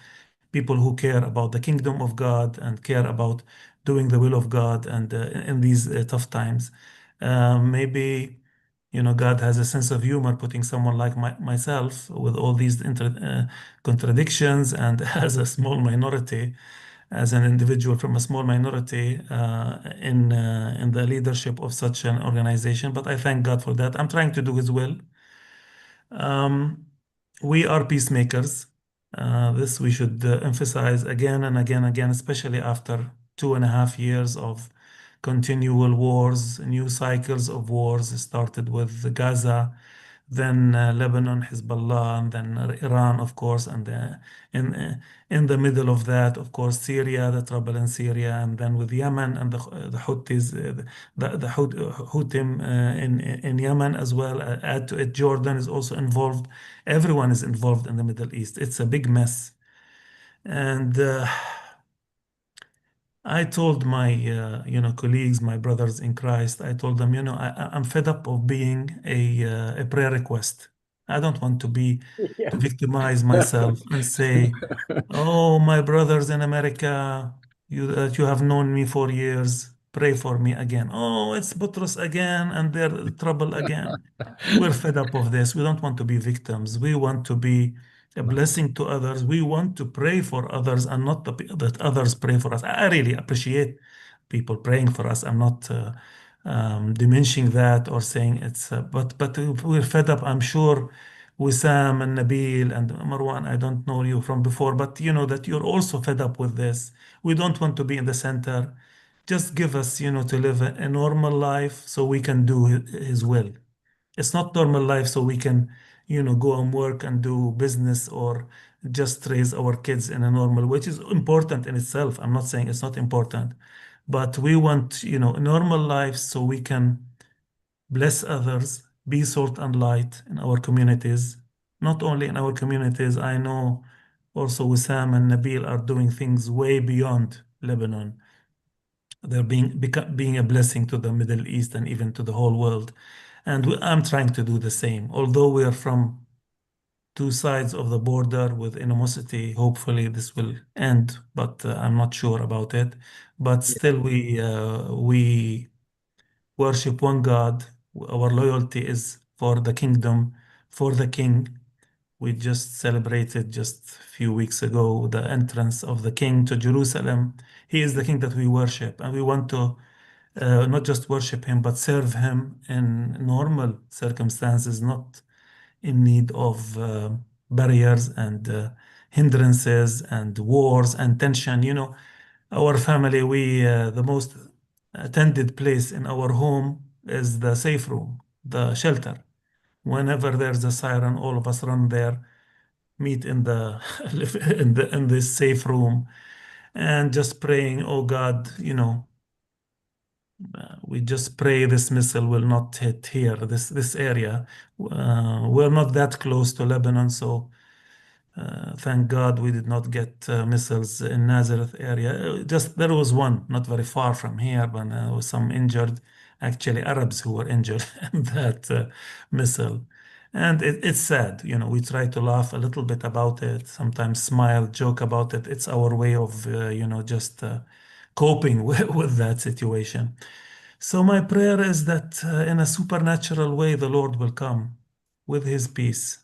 people who care about the kingdom of God and care about doing the will of God and in these tough times. Maybe, God has a sense of humor putting someone like myself with all these contradictions and as a small minority, as an individual from a small minority in the leadership of such an organization. But I thank God for that. I'm trying to do His will. Um, we are peacemakers. This we should emphasize again and again, again, especially after 2.5 years of continual wars, new cycles of wars started with Gaza, then Lebanon, Hezbollah, and then Iran, of course, and in in the middle of that, of course, Syria, the trouble in Syria, and then with Yemen and the Houthis, the Houthim in Yemen as well. Add to it, Jordan is also involved. Everyone is involved in the Middle East. It's a big mess, and I told my, colleagues, my brothers in Christ, I told them, I'm fed up of being a prayer request. I don't want to Yeah. victimize myself and say, oh, my brothers in America, you have known me for years, pray for me again. Oh, it's Butros again and their trouble again. We're fed up of this. We don't want to be victims. We want to be a blessing to others. We want to pray for others and not that others pray for us. I really appreciate people praying for us. I'm not diminishing that or saying it's, but we're fed up. I'm sure Wissam and Nabil and Marwan, I don't know you from before, but you know that you're also fed up with this. We don't want to be in the center. Just give us, to live a normal life so we can do His will. It's not normal life so we can, go and work and do business or just raise our kids in a normal, which is important in itself. I'm not saying it's not important, but we want, a normal life so we can bless others, be salt and light in our communities. Not only in our communities, I know also Wissam and Nabil are doing things way beyond Lebanon. They're being a blessing to the Middle East and even to the whole world. And I'm trying to do the same. Although we are from two sides of the border with animosity, hopefully this will end, but I'm not sure about it. But still, we worship one God. Our loyalty is for the kingdom, for the king. We just celebrated just a few weeks ago the entrance of the king to Jerusalem. He is the king that we worship, and we want to not just worship him, but serve him in normal circumstances, not in need of barriers and hindrances and wars and tension. Our family, the most attended place in our home is the safe room, the shelter. Whenever there's a siren, all of us run there, meet in the in this safe room, and just praying, oh God, we just pray this missile will not hit here, this area. We're not that close to Lebanon, so thank God we did not get missiles in Nazareth area. Just there was one not very far from here, but there was some injured, actually Arabs who were injured in that missile. And it's sad, we try to laugh a little bit about it, sometimes smile, joke about it. It's our way of, just coping with that situation. So my prayer is that in a supernatural way, the Lord will come with His peace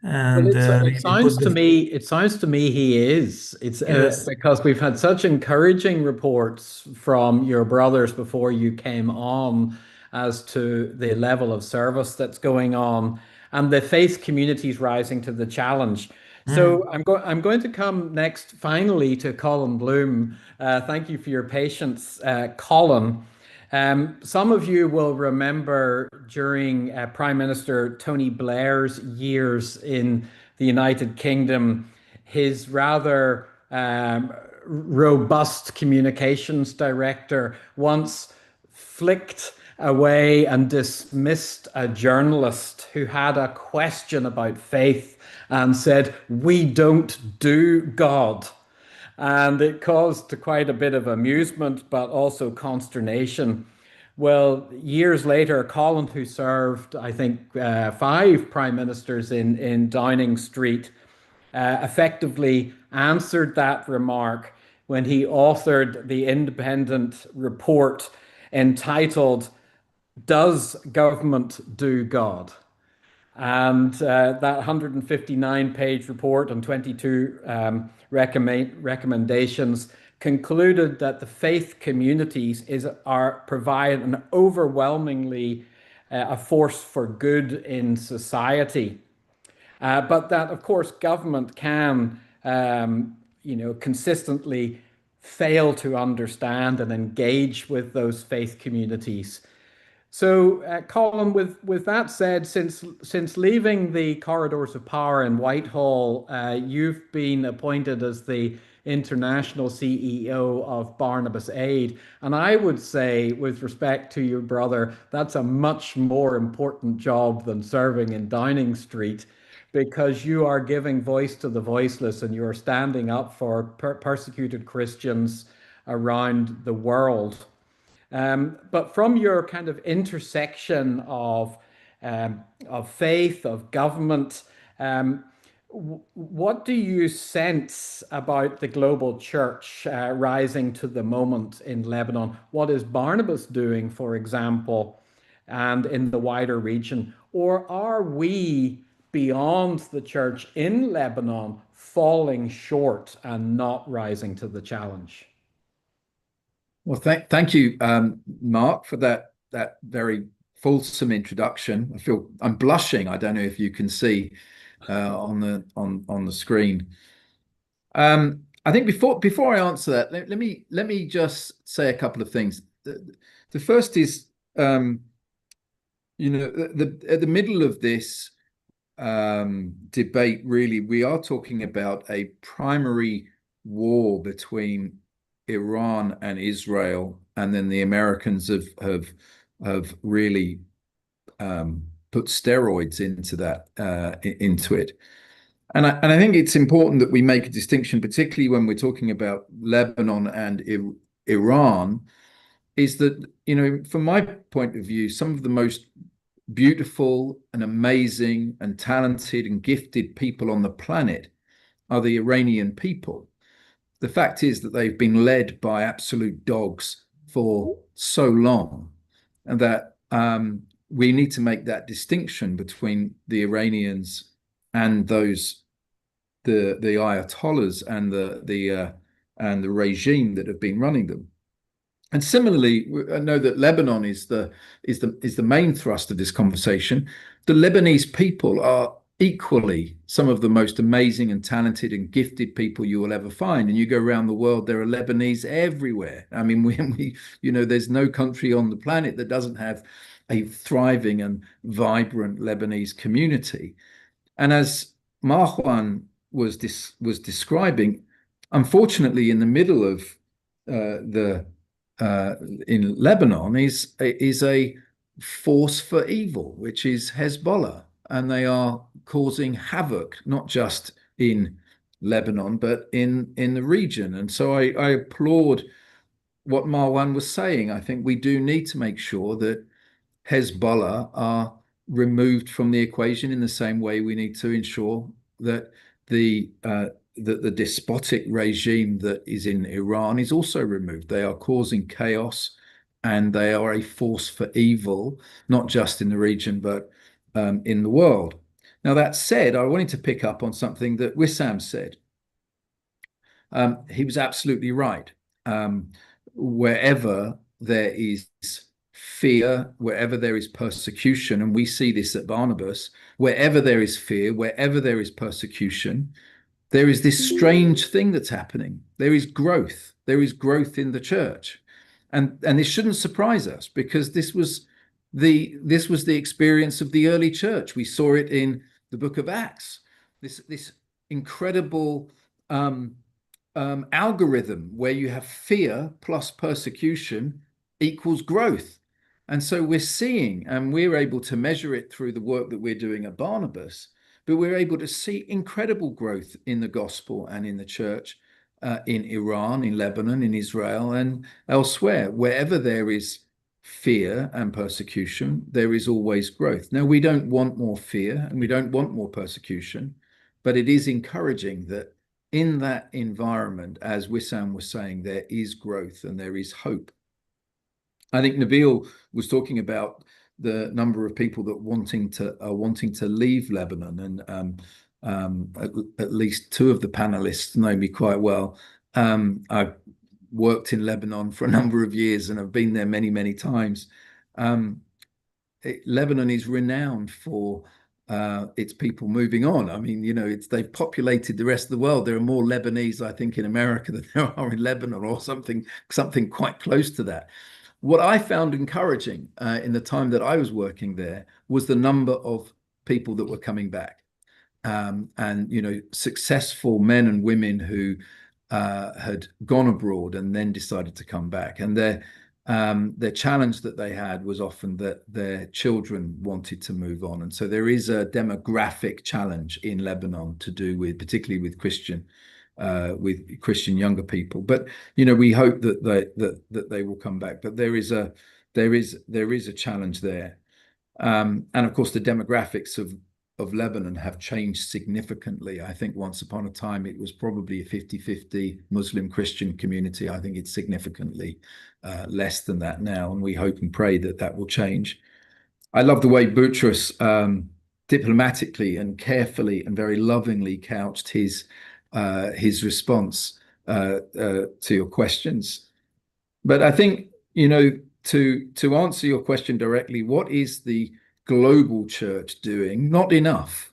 Well, and it really sounds put to the me, it sounds to me he is. It's yes. because we've had such encouraging reports from your brothers before you came on as to the level of service that's going on and the faith communities rising to the challenge. So Mm, I'm going to come next finally to Colin Bloom. Thank you for your patience, Colin. Some of you will remember during Prime Minister Tony Blair's years in the United Kingdom, his rather robust communications director once flicked away and dismissed a journalist who had a question about faith and said, "We don't do God." And it caused quite a bit of amusement, but also consternation. Well, years later, Colin, who served, I think, 5 prime ministers in Downing Street, effectively answered that remark when he authored the independent report entitled, "Does Government Do God?" And that 159-page report and 22 recommendations concluded that the faith communities provide an overwhelmingly a force for good in society. But that, of course, government can, consistently fail to understand and engage with those faith communities. So, Colin, with that said, since leaving the corridors of power in Whitehall, you've been appointed as the international CEO of Barnabas Aid, and I would say, with respect to your brother, that's a much more important job than serving in Downing Street, because you are giving voice to the voiceless and you are standing up for persecuted Christians around the world. But from your kind of intersection of faith, of government, what do you sense about the global church rising to the moment in Lebanon? What is Barnabas doing, for example, and in the wider region? Or are we beyond the church in Lebanon falling short and not rising to the challenge? Well, thank you, Mark, for that very fulsome introduction. I'm blushing. I don't know if you can see on the screen. I think before I answer that, let me just say a couple of things. The first is, at the middle of this debate, really, we are talking about a primary war between Iran and Israel, and then the Americans have really put steroids into it. And I think it's important that we make a distinction, particularly when we're talking about Lebanon and Iran, is that, from my point of view, some of the most beautiful and amazing and talented and gifted people on the planet are the Iranian people. The fact is that they've been led by absolute dogs for so long, and that we need to make that distinction between the Iranians and the Ayatollahs and the regime that have been running them. And similarly, I know that Lebanon is the main thrust of this conversation. The Lebanese people are equally some of the most amazing and talented and gifted people you will ever find. And you go around the world, there are Lebanese everywhere. I mean, there's no country on the planet that doesn't have a thriving and vibrant Lebanese community. And as Marwan was describing, unfortunately, in the middle of in Lebanon is a force for evil, which is Hezbollah. And they are causing havoc, not just in Lebanon, but in the region. And so I applaud what Marwan was saying. I think we do need to make sure that Hezbollah are removed from the equation in the same way we need to ensure that the despotic regime that is in Iran is also removed. They are causing chaos, and they are a force for evil, not just in the region, but in the world. Now, that said, I wanted to pick up on something that Wissam said. He was absolutely right. Wherever there is fear, wherever there is persecution, and we see this at Barnabas, wherever there is fear, wherever there is persecution, there is this strange thing that's happening. There is growth. There is growth in the church. And this shouldn't surprise us, because this was the experience of the early church. We saw it in the book of Acts, this incredible algorithm where you have fear plus persecution equals growth. And so we're seeing, and we're able to measure it through the work that we're doing at Barnabas, but we're able to see incredible growth in the gospel and in the church in Iran, in Lebanon, in Israel, and elsewhere. Wherever there is fear and persecution, there is always growth. Now, we don't want more fear and we don't want more persecution, but it is encouraging that in that environment, as Wissam was saying, there is growth and there is hope. I think Nabil was talking about the number of people that are wanting to leave Lebanon, and at least two of the panelists know me quite well. I've worked in Lebanon for a number of years and I've been there many, many times. Lebanon is renowned for its people moving on. I mean, they've populated the rest of the world. There are more Lebanese, I think, in America than there are in Lebanon, or something quite close to that. What I found encouraging in the time that I was working there was the number of people that were coming back, and successful men and women who had gone abroad and then decided to come back. And their challenge that they had was often that their children wanted to move on. And so there is a demographic challenge in Lebanon to do with, particularly with Christian younger people. But we hope that they will come back. But there is a challenge there. And of course, the demographics of Lebanon have changed significantly. I think once upon a time it was probably a 50-50 Muslim Christian community. I think it's significantly less than that now, and we hope and pray that that will change. I love the way Boutros diplomatically and carefully and very lovingly couched his response to your questions. But I think, to answer your question directly, what is the global church doing? Not enough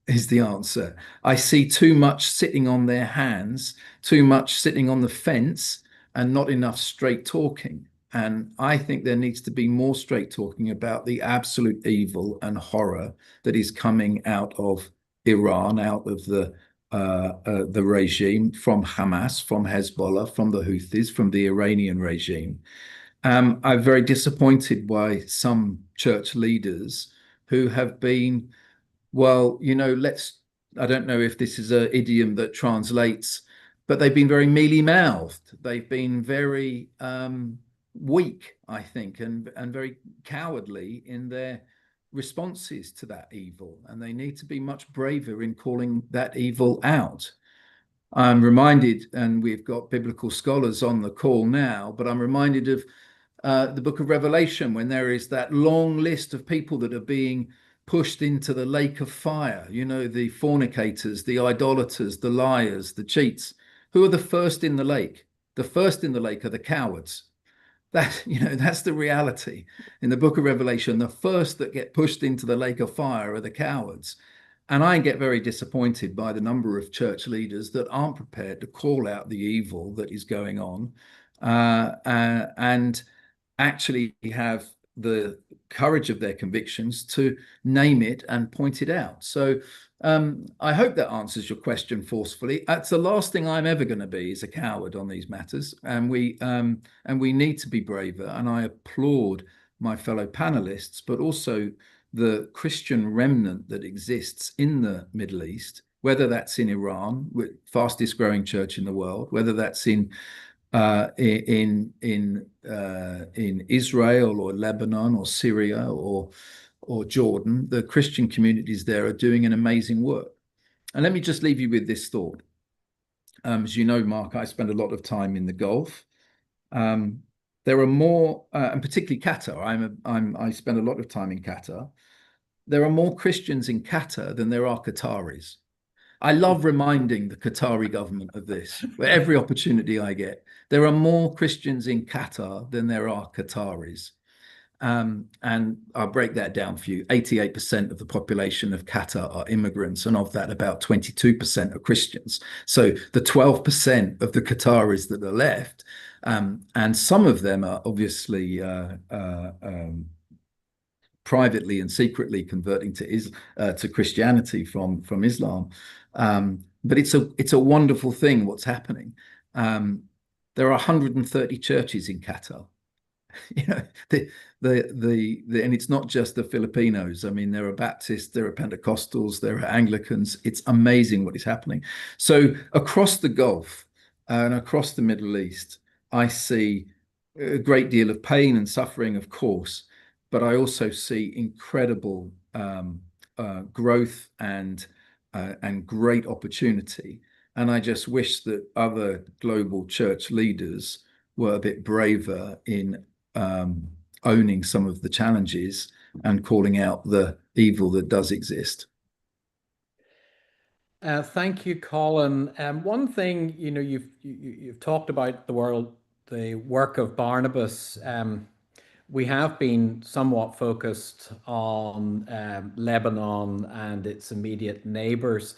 is the answer. I see too much sitting on their hands, too much sitting on the fence, and not enough straight talking. And I think there needs to be more straight talking about the absolute evil and horror that is coming out of Iran, out of the regime, from Hamas, from Hezbollah, from the Houthis, from the Iranian regime. I'm very disappointed by some church leaders who have been, I don't know if this is an idiom that translates, but they've been very mealy-mouthed. They've been very weak, I think, and very cowardly in their responses to that evil. And they need to be much braver in calling that evil out. I'm reminded, and we've got biblical scholars on the call now, but I'm reminded of the book of Revelation, when there is that long list of people that are being pushed into the lake of fire, the fornicators, the idolaters, the liars, the cheats. Who are the first in the lake? The first in the lake are the cowards. That's the reality. In the book of Revelation, the first that get pushed into the lake of fire are the cowards. And I get very disappointed by the number of church leaders that aren't prepared to call out the evil that is going on, and actually have the courage of their convictions to name it and point it out. So I hope that answers your question forcefully. That's the last thing I'm ever going to be, is a coward on these matters. And we need to be braver. And I applaud my fellow panelists, but also the Christian remnant that exists in the Middle East, whether that's in Iran, fastest growing church in the world, whether that's in Israel or Lebanon or Syria or Jordan. The Christian communities there are doing an amazing work. And let me just leave you with this thought. As you know, Mark, I spend a lot of time in the Gulf. There are more, and particularly Qatar. I spend a lot of time in Qatar. There are more Christians in Qatar than there are Qataris. I love reminding the Qatari government of this, where every opportunity I get. There are more Christians in Qatar than there are Qataris. And I'll break that down for you. 88% of the population of Qatar are immigrants, and of that, about 22% are Christians. So the 12% of the Qataris that are left, and some of them are obviously privately and secretly converting to Christianity from Islam. But it's a wonderful thing what's happening. There are 130 churches in Qatar. you know, and it's not just the Filipinos. I mean, there are Baptists, there are Pentecostals, there are Anglicans. It's amazing what is happening. So across the Gulf and across the Middle East, I see a great deal of pain and suffering, of course, but I also see incredible growth and great opportunity. And I just wish that other global church leaders were a bit braver in owning some of the challenges and calling out the evil that does exist. Thank you, Colin. One thing, you've talked about the work of Barnabas. We have been somewhat focused on Lebanon and its immediate neighbors.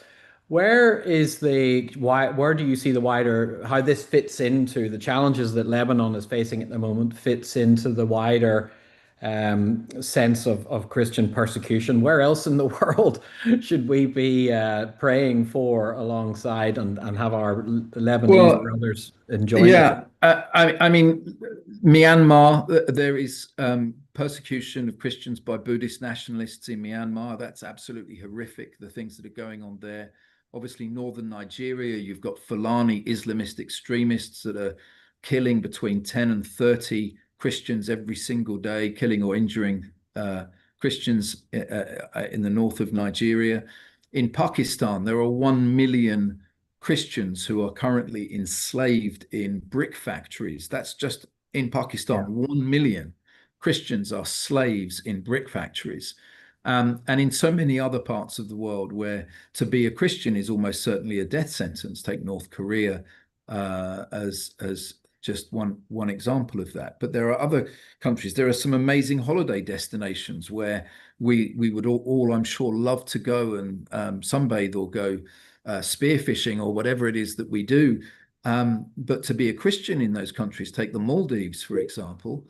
Where do you see the wider, how this fits into the challenges that Lebanon is facing at the moment, fits into the wider sense of Christian persecution? Where else in the world should we be praying for alongside and have our Lebanese brothers enjoying it? I mean, Myanmar, there is persecution of Christians by Buddhist nationalists in Myanmar. That's absolutely horrific, the things that are going on there. Obviously, northern Nigeria, you've got Fulani Islamist extremists that are killing between 10 and 30 Christians every single day, killing or injuring Christians in the north of Nigeria. In Pakistan, there are 1 million Christians who are currently enslaved in brick factories. That's just in Pakistan. 1 million Christians are slaves in brick factories. And in so many other parts of the world where to be a Christian is almost certainly a death sentence. Take North Korea as just one example of that. But there are other countries. There are some amazing holiday destinations where we would all, I'm sure, love to go and sunbathe or go spearfishing or whatever it is that we do. But to be a Christian in those countries, take the Maldives, for example,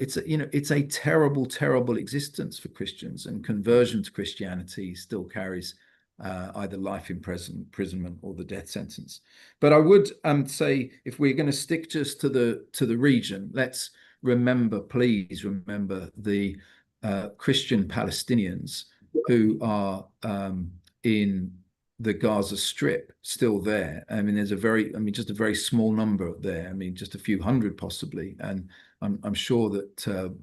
it's a terrible, terrible existence for Christians, and conversion to Christianity still carries either life imprisonment or the death sentence. But I would say, if we're going to stick just to the region, let's please remember the Christian Palestinians who are in the Gaza Strip still there. I mean, just a very small number there. I mean, just a few hundred possibly. And I'm sure that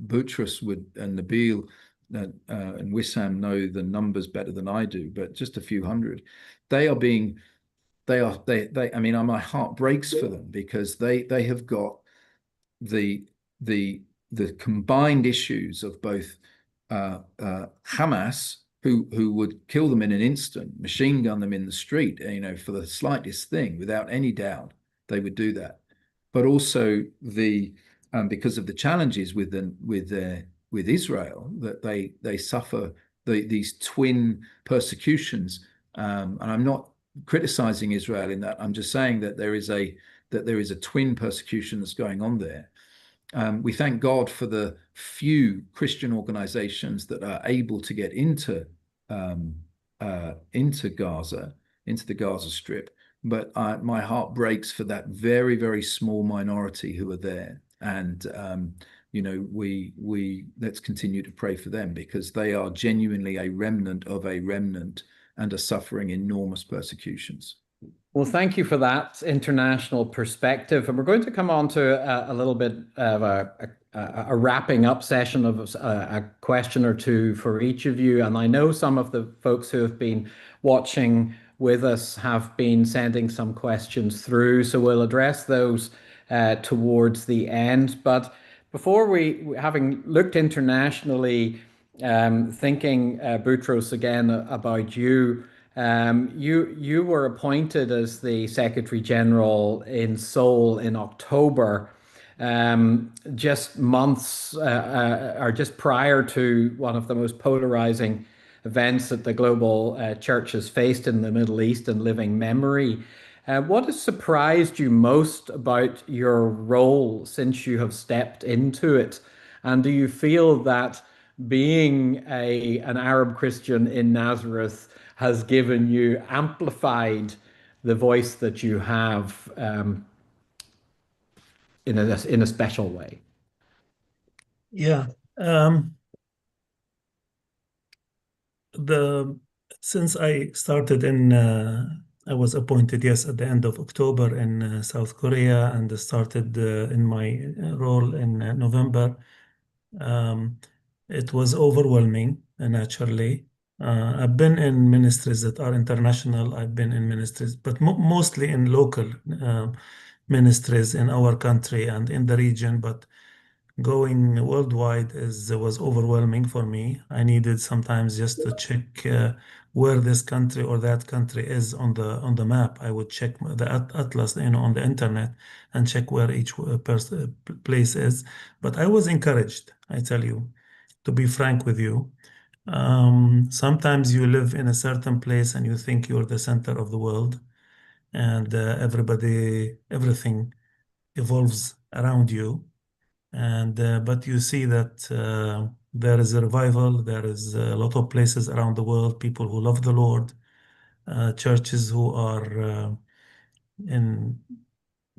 Boutros and Nabil and Wissam know the numbers better than I do, but just a few hundred. I mean, my heart breaks for them because they have got the combined issues of both Hamas, who would kill them in an instant, machine gun them in the street, for the slightest thing, without any doubt, they would do that. But also because of the challenges with Israel, that they suffer these twin persecutions. And I'm not criticizing Israel in that. I'm just saying that there is a twin persecution that's going on there. We thank God for the few Christian organizations that are able to get into Gaza, into the Gaza Strip. But my heart breaks for that very, very small minority who are there. And let's continue to pray for them, because they are genuinely a remnant of a remnant and are suffering enormous persecutions. Well, thank you for that international perspective. And we're going to come on to a little bit of a wrapping up session of a question or two for each of you. And I know some of the folks who have been watching with us have been sending some questions through, so we'll address those towards the end. But before having looked internationally, thinking, Boutros, again about you, you were appointed as the Secretary General in Seoul in October, just months or just prior to one of the most polarizing events that the global church has faced in the Middle East in living memory. What has surprised you most about your role since you have stepped into it? And do you feel that being an Arab Christian in Nazareth has amplified the voice that you have in a special way? Yeah. Um, the since I started I was appointed, yes, at the end of October in South Korea, and started in my role in November. Um, it was overwhelming, naturally. I've been in ministries that are international. I've been in ministries, but mostly in local ministries in our country and in the region. But going worldwide was overwhelming for me. I needed sometimes just to check where this country or that country is on the map. I would check the atlas, on the internet, and check where each place is. But I was encouraged, I tell you, to be frank with you. Sometimes you live in a certain place and you think you're the center of the world, and everything evolves around you. And but you see that there is a revival. There is a lot of places around the world, people who love the Lord, churches who are in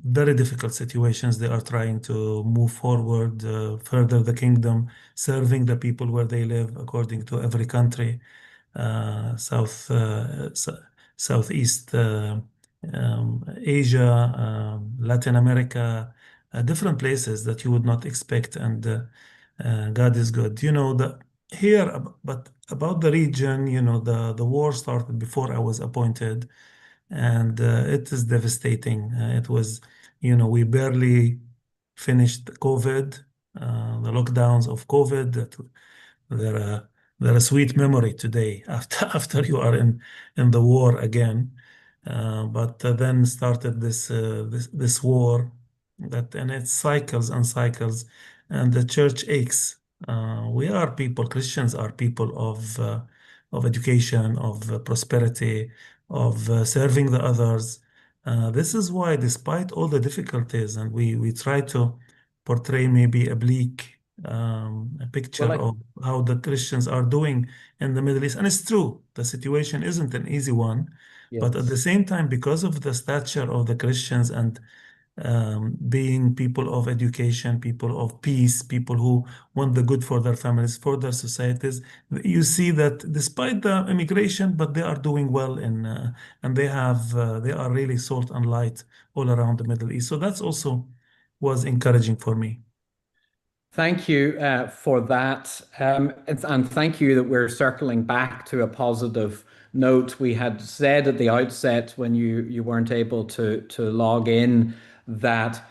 very difficult situations. They are trying to move forward, further the kingdom, serving the people where they live, according to every country, Southeast Asia, Latin America, different places that you would not expect. And God is good. But about the region, the war started before I was appointed, and it is devastating. We barely finished COVID, the lockdowns of COVID. They're a, they're a sweet memory today after you are in the war again. But then started this war and it cycles and cycles, and the church aches. Christians are people of education, of prosperity, of serving the others. This is why, despite all the difficulties, and we try to portray maybe a bleak a picture Well, of how the Christians are doing in the Middle East. And it's true, the situation isn't an easy one. But at the yes. same time, because of the stature of the Christians and being people of education, people of peace, people who want the good for their families, for their societies, you see that despite the immigration, but they are doing well and they are really salt and light all around the Middle East. So that's also was encouraging for me. Thank you for that. And thank you that we're circling back to a positive note. We had said at the outset when you weren't able to log in that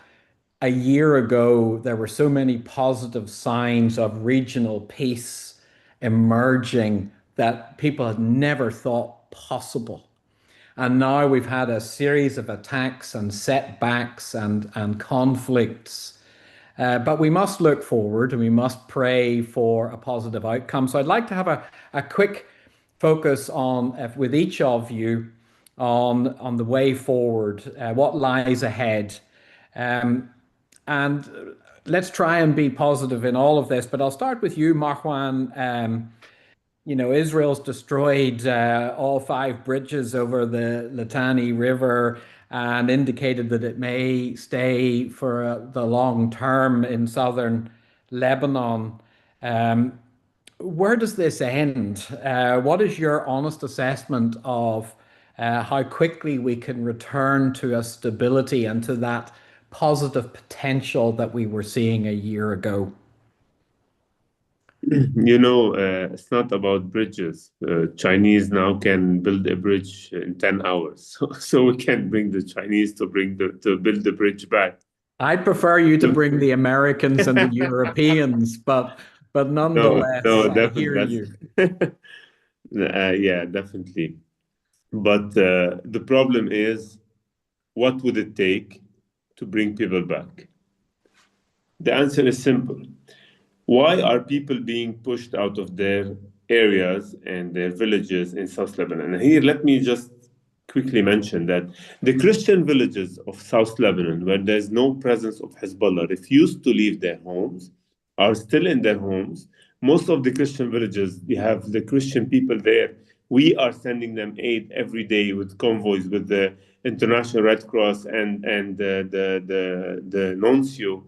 a year ago there were so many positive signs of regional peace emerging that people had never thought possible. And now we've had a series of attacks and setbacks and conflicts, but we must look forward and we must pray for a positive outcome. So I'd like to have a quick focus on, with each of you, on the way forward, what lies ahead. Um, and let's try and be positive in all of this. But I'll start with you, Marwan. Israel's destroyed all 5 bridges over the Litani River and indicated that it may stay for the long term in southern Lebanon. Um, where does this end? What is your honest assessment of how quickly we can return to a stability and to that positive potential that we were seeing a year ago? It's not about bridges. Chinese now can build a bridge in 10 hours. So we can bring the Chinese to build the bridge back. I'd prefer you to bring the Americans and the Europeans, but No, nonetheless, no, I definitely. hear you. Yeah, definitely. But the problem is, what would it take to bring people back? The answer is simple. Why are people being pushed out of their areas and their villages in South Lebanon? And here, let me just quickly mention that the Christian villages of South Lebanon, where there's no presence of Hezbollah, refused to leave their homes, are still in their homes. Most of the Christian villages, you have the Christian people there. We are sending them aid every day with convoys with the International Red Cross and the nuncio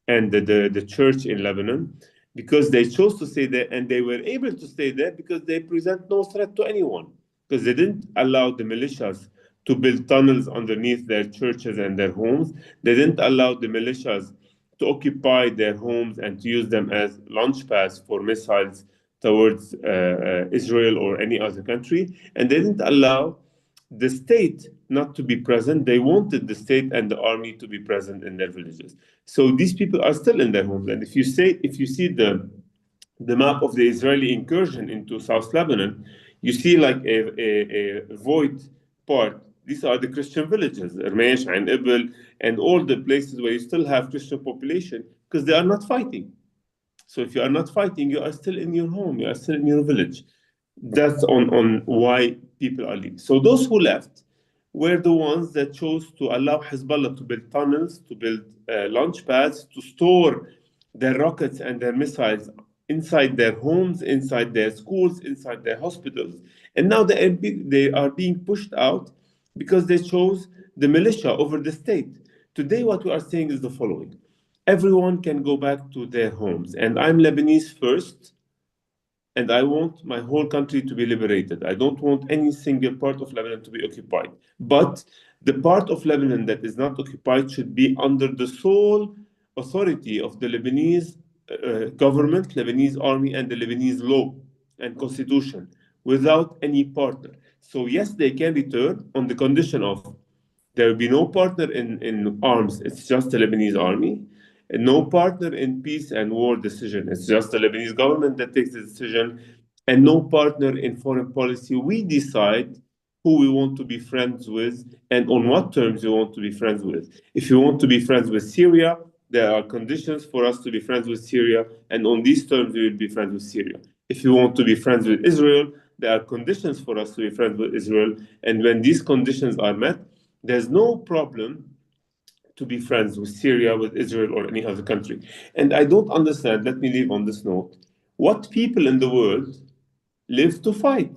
and the church in Lebanon. because they chose to stay there, and they were able to stay there because they present no threat to anyone, because they didn't allow the militias to build tunnels underneath their churches and their homes. They didn't allow the militias to occupy their homes and to use them as launch pads for missiles towards Israel or any other country. And they didn't allow the state not to be present. They wanted the state and the army to be present in their villages. So these people are still in their homes. And if you see the map of the Israeli incursion into South Lebanon, you see like a void part. These are the Christian villages, Ermesh and Ibil, and all the places where you still have Christian population, because they are not fighting. So if you are not fighting, you are still in your home, you are still in your village. That's on why people are leaving. So those who left were the ones that chose to allow Hezbollah to build tunnels, to build launch pads, to store their rockets and their missiles inside their homes, inside their schools, inside their hospitals. And now they are being pushed out because they chose the militia over the state. Today, what we are saying is the following: everyone can go back to their homes. And I'm Lebanese first, and I want my whole country to be liberated. I don't want any single part of Lebanon to be occupied. But the part of Lebanon that is not occupied should be under the sole authority of the Lebanese government, Lebanese army, and the Lebanese law and constitution, without any partner. So yes, they can return on the condition of there will be no partner in arms. It's just the Lebanese army. And no partner in peace and war decision. It's just the Lebanese government that takes the decision. And no partner in foreign policy. We decide who we want to be friends with and on what terms we want to be friends with. If you want to be friends with Syria, there are conditions for us to be friends with Syria. And on these terms, we will be friends with Syria. If you want to be friends with Israel, there are conditions for us to be friends with Israel. And when these conditions are met, there's no problem to be friends with Syria, with Israel, or any other country. And I don't understand, let me leave on this note, what people in the world live to fight.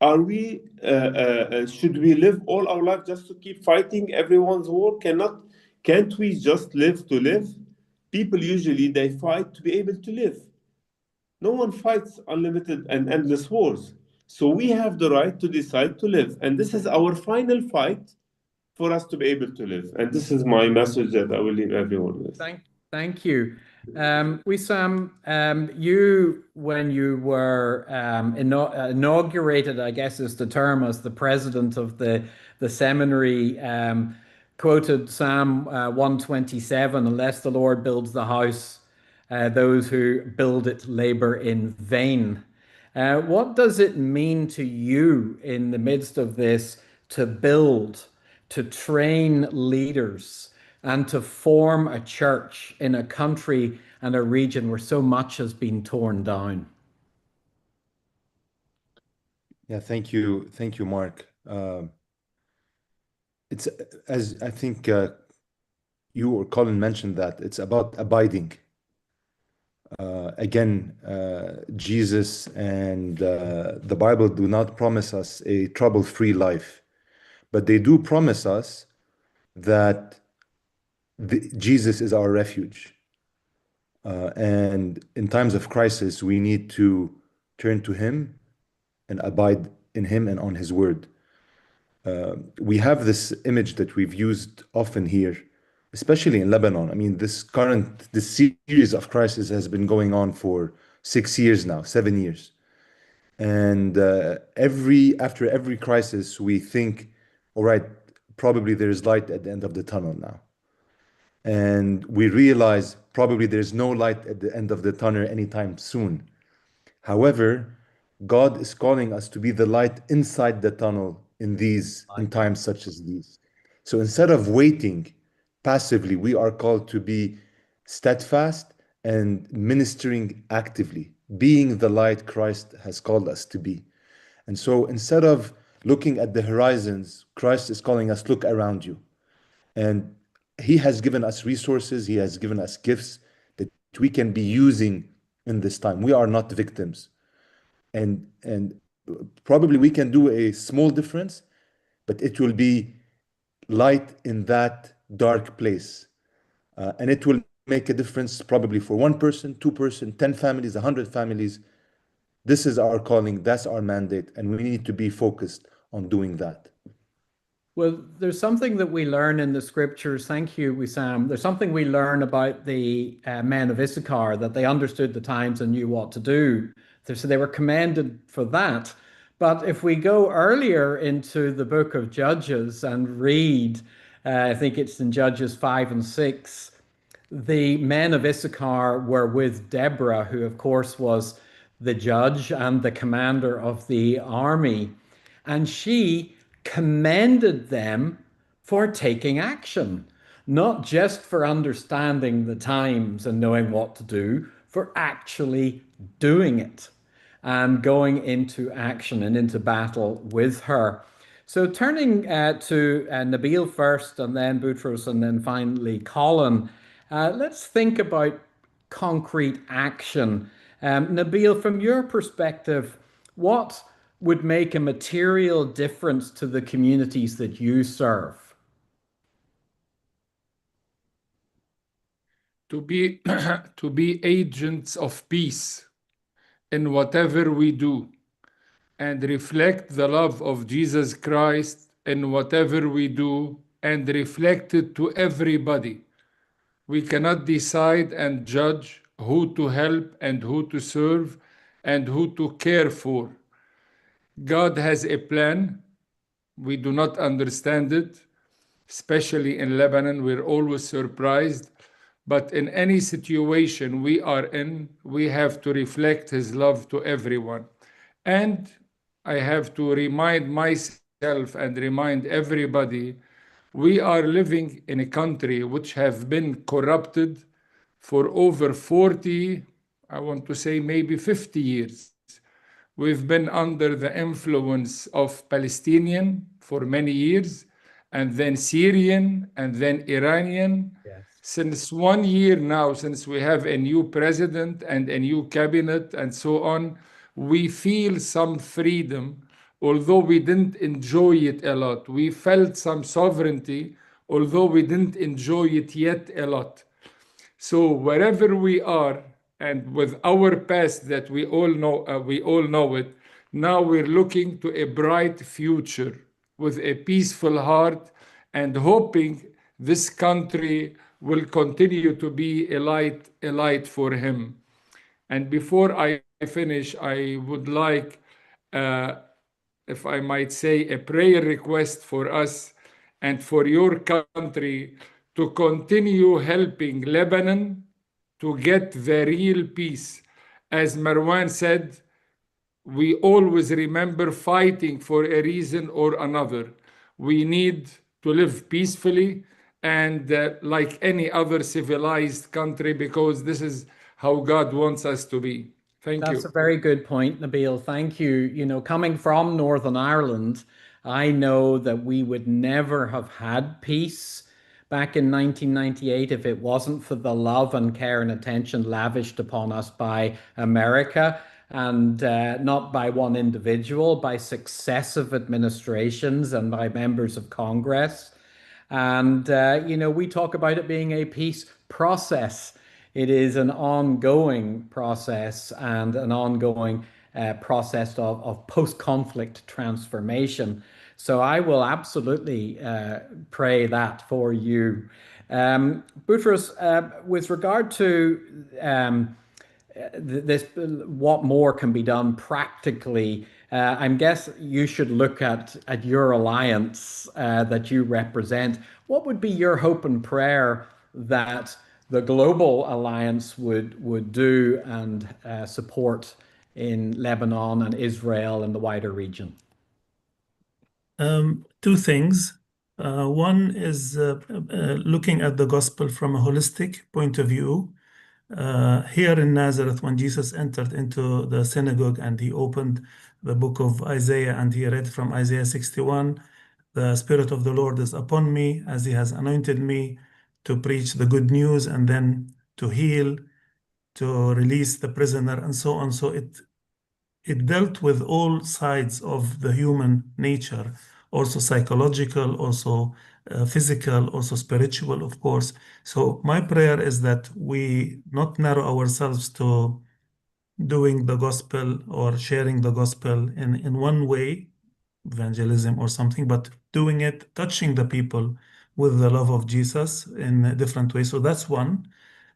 Should we live all our life just to keep fighting everyone's war? Can't we just live to live? People usually, they fight to be able to live. No one fights unlimited and endless wars. So we have the right to decide to live. And this is our final fight for us to be able to live. And this is my message that I will leave everyone with. Thank you. Wissam, you, when you were inaugurated, I guess is the term, as the president of the seminary, quoted Psalm 127, unless the Lord builds the house, those who build it labor in vain. What does it mean to you in the midst of this to build, to train leaders, and to form a church in a country and a region where so much has been torn down? Yeah, thank you, Mark. It's as I think you or Colin mentioned that it's about abiding. Again, Jesus and the Bible do not promise us a trouble-free life, but they do promise us that Jesus is our refuge. And in times of crisis, we need to turn to Him and abide in Him and on His word. We have this image that we've used often here, especially in Lebanon. I mean, this series of crisis has been going on for 6 years now, 7 years. And after every crisis, we think, all right, probably there's light at the end of the tunnel now. And we realize probably there's no light at the end of the tunnel anytime soon. However, God is calling us to be the light inside the tunnel in times such as these. So instead of waiting passively, we are called to be steadfast and ministering actively, being the light Christ has called us to be. And so instead of looking at the horizons, Christ is calling us, look around you. And He has given us resources, He has given us gifts that we can be using in this time. We are not victims. And probably we can do a small difference, but it will be light in that dark place. And it will make a difference probably for one person, two person, 10 families, 100 families. This is our calling, that's our mandate, and we need to be focused on doing that. Well, there's something that we learn in the scriptures. Thank you, Wissam. There's something we learn about the men of Issachar, that they understood the times and knew what to do. So they were commended for that. But if we go earlier into the book of Judges and read, I think it's in Judges 5 and 6, the men of Issachar were with Deborah, who, of course, was the judge and the commander of the army. And she commended them for taking action, not just for understanding the times and knowing what to do, for actually doing it and going into action and into battle with her. So turning to Nabil first, and then Boutros, and then finally Colin, let's think about concrete action. Nabil, from your perspective, what would make a material difference to the communities that you serve? To be to be agents of peace in whatever we do, and reflect the love of Jesus Christ in whatever we do, and reflect it to everybody. We cannot decide and judge who to help and who to serve and who to care for. God has a plan. We do not understand it, especially in Lebanon. We're always surprised. But in any situation we are in, we have to reflect His love to everyone. And I have to remind myself and remind everybody, we are living in a country which have been corrupted for over 40, I want to say maybe 50 years. We've been under the influence of Palestinian for many years, and then Syrian, and then Iranian. Yes. Since 1 year now, since we have a new president and a new cabinet and so on, we feel some freedom, although we didn't enjoy it a lot. We felt some sovereignty, although we didn't enjoy it yet a lot. So wherever we are, and with our past that we all know it, now we're looking to a bright future with a peaceful heart and hoping this country will continue to be a light for Him. And before I finish, I would like, if I might say, a prayer request for us and for your country to continue helping Lebanon to get the real peace. As Marwan said, we always remember fighting for a reason or another. We need to live peacefully and like any other civilized country, because this is how God wants us to be. Thank That's you. a very good point, Nabil. Thank you. You know, coming from Northern Ireland, I know that we would never have had peace back in 1998 if it wasn't for the love and care and attention lavished upon us by America, and not by one individual, by successive administrations and by members of Congress. And, you know, we talk about it being a peace process. It is an ongoing process and an ongoing process of post-conflict transformation. So I will absolutely pray that for you. Boutros, with regard to this, what more can be done practically? I guess you should look at your alliance that you represent. What would be your hope and prayer that the global alliance would do and support in Lebanon and Israel and the wider region? Two things. One is looking at the gospel from a holistic point of view. Here in Nazareth, when Jesus entered into the synagogue and he opened the book of Isaiah and he read from Isaiah 61, the Spirit of the Lord is upon me, as He has anointed me to preach the good news and then to heal, to release the prisoner, and so on. So it dealt with all sides of the human nature, also psychological, also physical, also spiritual, of course. So my prayer is that we not narrow ourselves to doing the gospel or sharing the gospel in one way, evangelism or something, but doing it, touching the people with the love of Jesus in a different way. So that's one.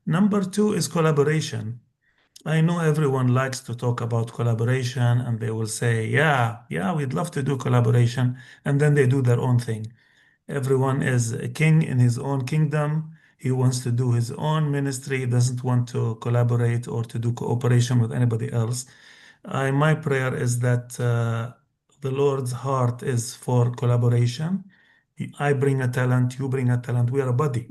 Number two is collaboration. I know everyone likes to talk about collaboration and they will say, yeah, we'd love to do collaboration. And then they do their own thing. Everyone is a king in his own kingdom. He wants to do his own ministry. He doesn't want to collaborate or to do cooperation with anybody else. My prayer is that the Lord's heart is for collaboration. I bring a talent, you bring a talent. We are a body.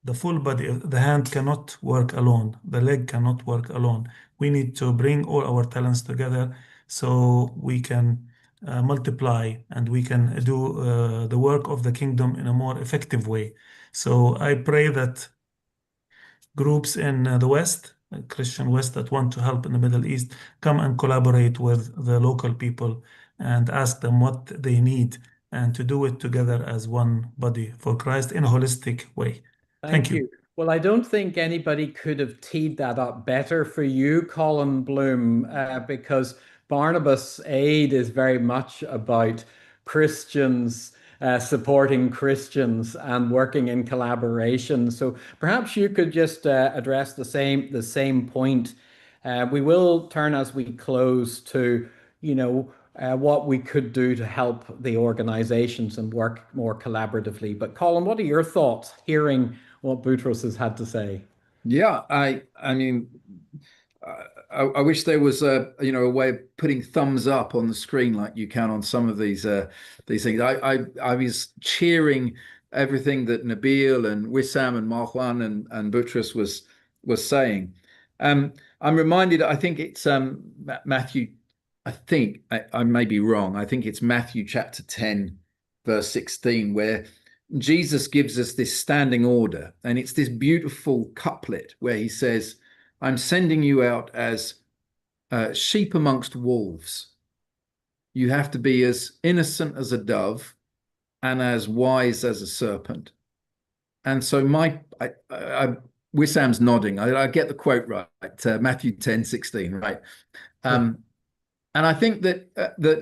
The full body, the hand cannot work alone. The leg cannot work alone. We need to bring all our talents together so we can multiply and we can do the work of the kingdom in a more effective way. So I pray that groups in the West, Christian West, that want to help in the Middle East, come and collaborate with the local people and ask them what they need and to do it together as one body for Christ in a holistic way. Thank you. Well, I don't think anybody could have teed that up better for you, Colin Bloom, because Barnabas Aid is very much about Christians supporting Christians and working in collaboration. So perhaps you could just address the same point. We will turn as we close to, what we could do to help the organizations and work more collaboratively. But Colin, what are your thoughts hearing what Boutros has had to say? Yeah, I mean, I wish there was a way of putting thumbs up on the screen like you can on some of these things. I was cheering everything that Nabil and Wissam and Marwan and Boutros was saying. I'm reminded. I think it's Matthew. I may be wrong. I think it's Matthew chapter 10, verse 16, where Jesus gives us this standing order, and it's this beautiful couplet where he says, I'm sending you out as sheep amongst wolves. You have to be as innocent as a dove and as wise as a serpent. And so Wissam's nodding. I get the quote right, Matthew 10:16, right? And I think that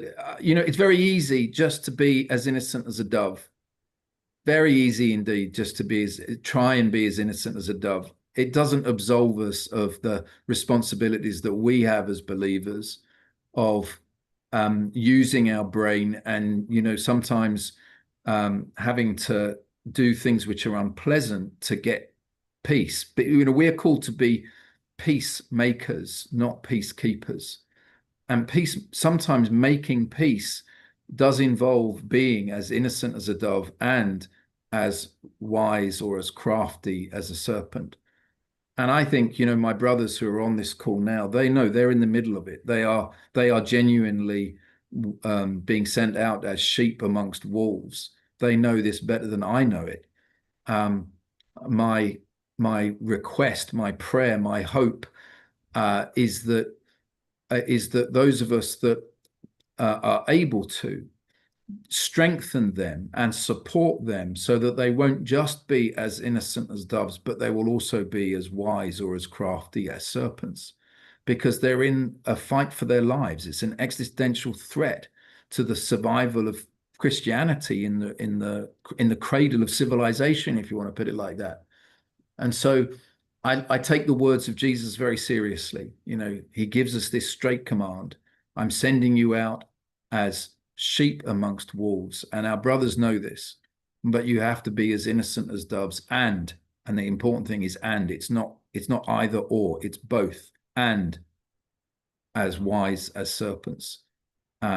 it's very easy just to be as innocent as a dove. Very easy indeed, just to try and be as innocent as a dove. It doesn't absolve us of the responsibilities that we have as believers of using our brain and, sometimes having to do things which are unpleasant to get peace. But, we're called to be peacemakers, not peacekeepers. And peace, sometimes making peace does involve being as innocent as a dove and as wise or as crafty as a serpent. And I think, my brothers who are on this call now, they know they're in the middle of it. They are genuinely being sent out as sheep amongst wolves. They know this better than I know it. My request, my prayer, my hope is that those of us that are able to strengthen them and support them so that they won't just be as innocent as doves, but they will also be as wise or as crafty as serpents, because they're in a fight for their lives. It's an existential threat to the survival of Christianity in the cradle of civilization, if you want to put it like that. And so I take the words of Jesus very seriously. He gives us this straight command. I'm sending you out as sheep amongst wolves. And our brothers know this, but you have to be as innocent as doves. And the important thing is, and it's not either or, it's both, and as wise as serpents. We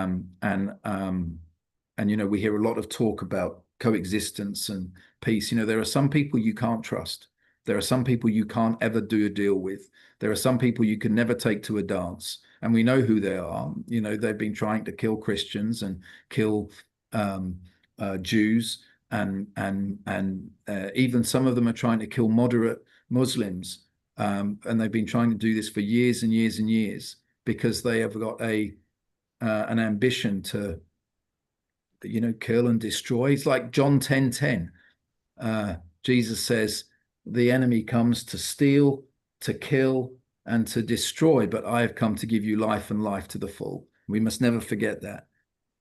hear a lot of talk about coexistence and peace. There are some people you can't trust. There are some people you can't ever do a deal with. There are some people you can never take to a dance. And we know who they are. They've been trying to kill Christians and kill Jews. And even some of them are trying to kill moderate Muslims. And they've been trying to do this for years and years and years because they have got an ambition to kill and destroy. It's like John 10:10. Jesus says, the enemy comes to steal, to kill, and to destroy, but I have come to give you life and life to the full. We must never forget that.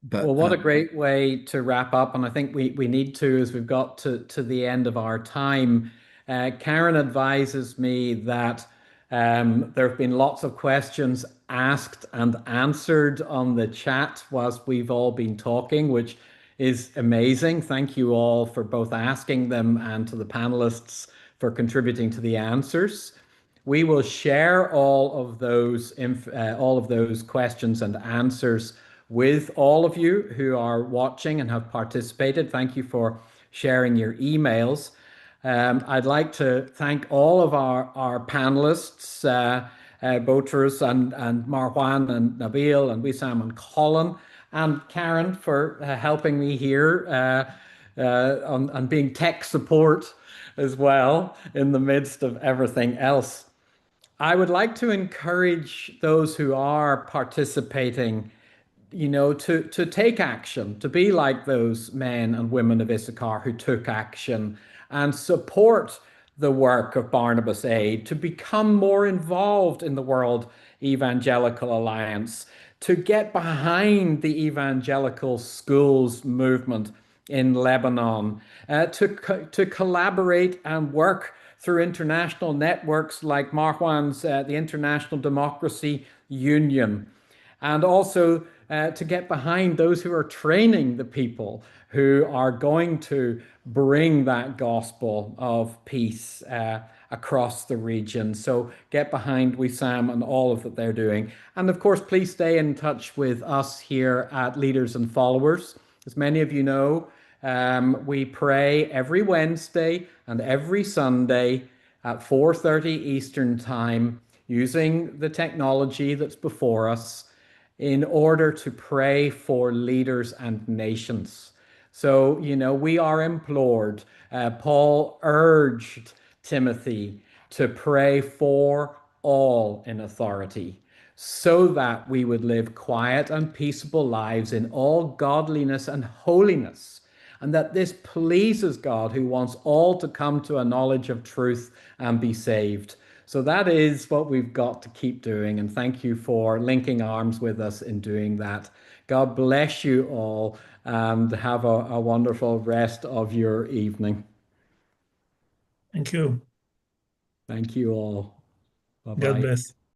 But Well, what a great way to wrap up. And I think we need to, as we've got to the end of our time. Karen advises me that there have been lots of questions asked and answered on the chat whilst we've all been talking, which is amazing. Thank you all for both asking them and to the panelists for contributing to the answers. We will share all of those questions and answers with all of you who are watching and have participated. Thank you for sharing your emails. I'd like to thank all of our panelists, Boutros and Marwan and Nabil and Wissam and Colin, and Karen for helping me here on being tech support as well in the midst of everything else. I would like to encourage those who are participating, to take action, to be like those men and women of Issachar who took action and support the work of Barnabas Aid, to become more involved in the World Evangelical Alliance, to get behind the evangelical schools movement in Lebanon, to collaborate and work through international networks like Marwan's, the International Democracy Union, and also to get behind those who are training the people who are going to bring that gospel of peace across the region. So get behind Wissam and all of that they're doing. And of course, please stay in touch with us here at Leaders and Followers. As many of you know, we pray every Wednesday and every Sunday at 4:30 Eastern Time using the technology that's before us in order to pray for leaders and nations. So, we are implored. Paul urged Timothy to pray for all in authority so that we would live quiet and peaceable lives in all godliness and holiness, and that this pleases God, who wants all to come to a knowledge of truth and be saved. So that is what we've got to keep doing. And thank you for linking arms with us in doing that. God bless you all and have a wonderful rest of your evening. Thank you. Thank you all. Bye-bye. God bless.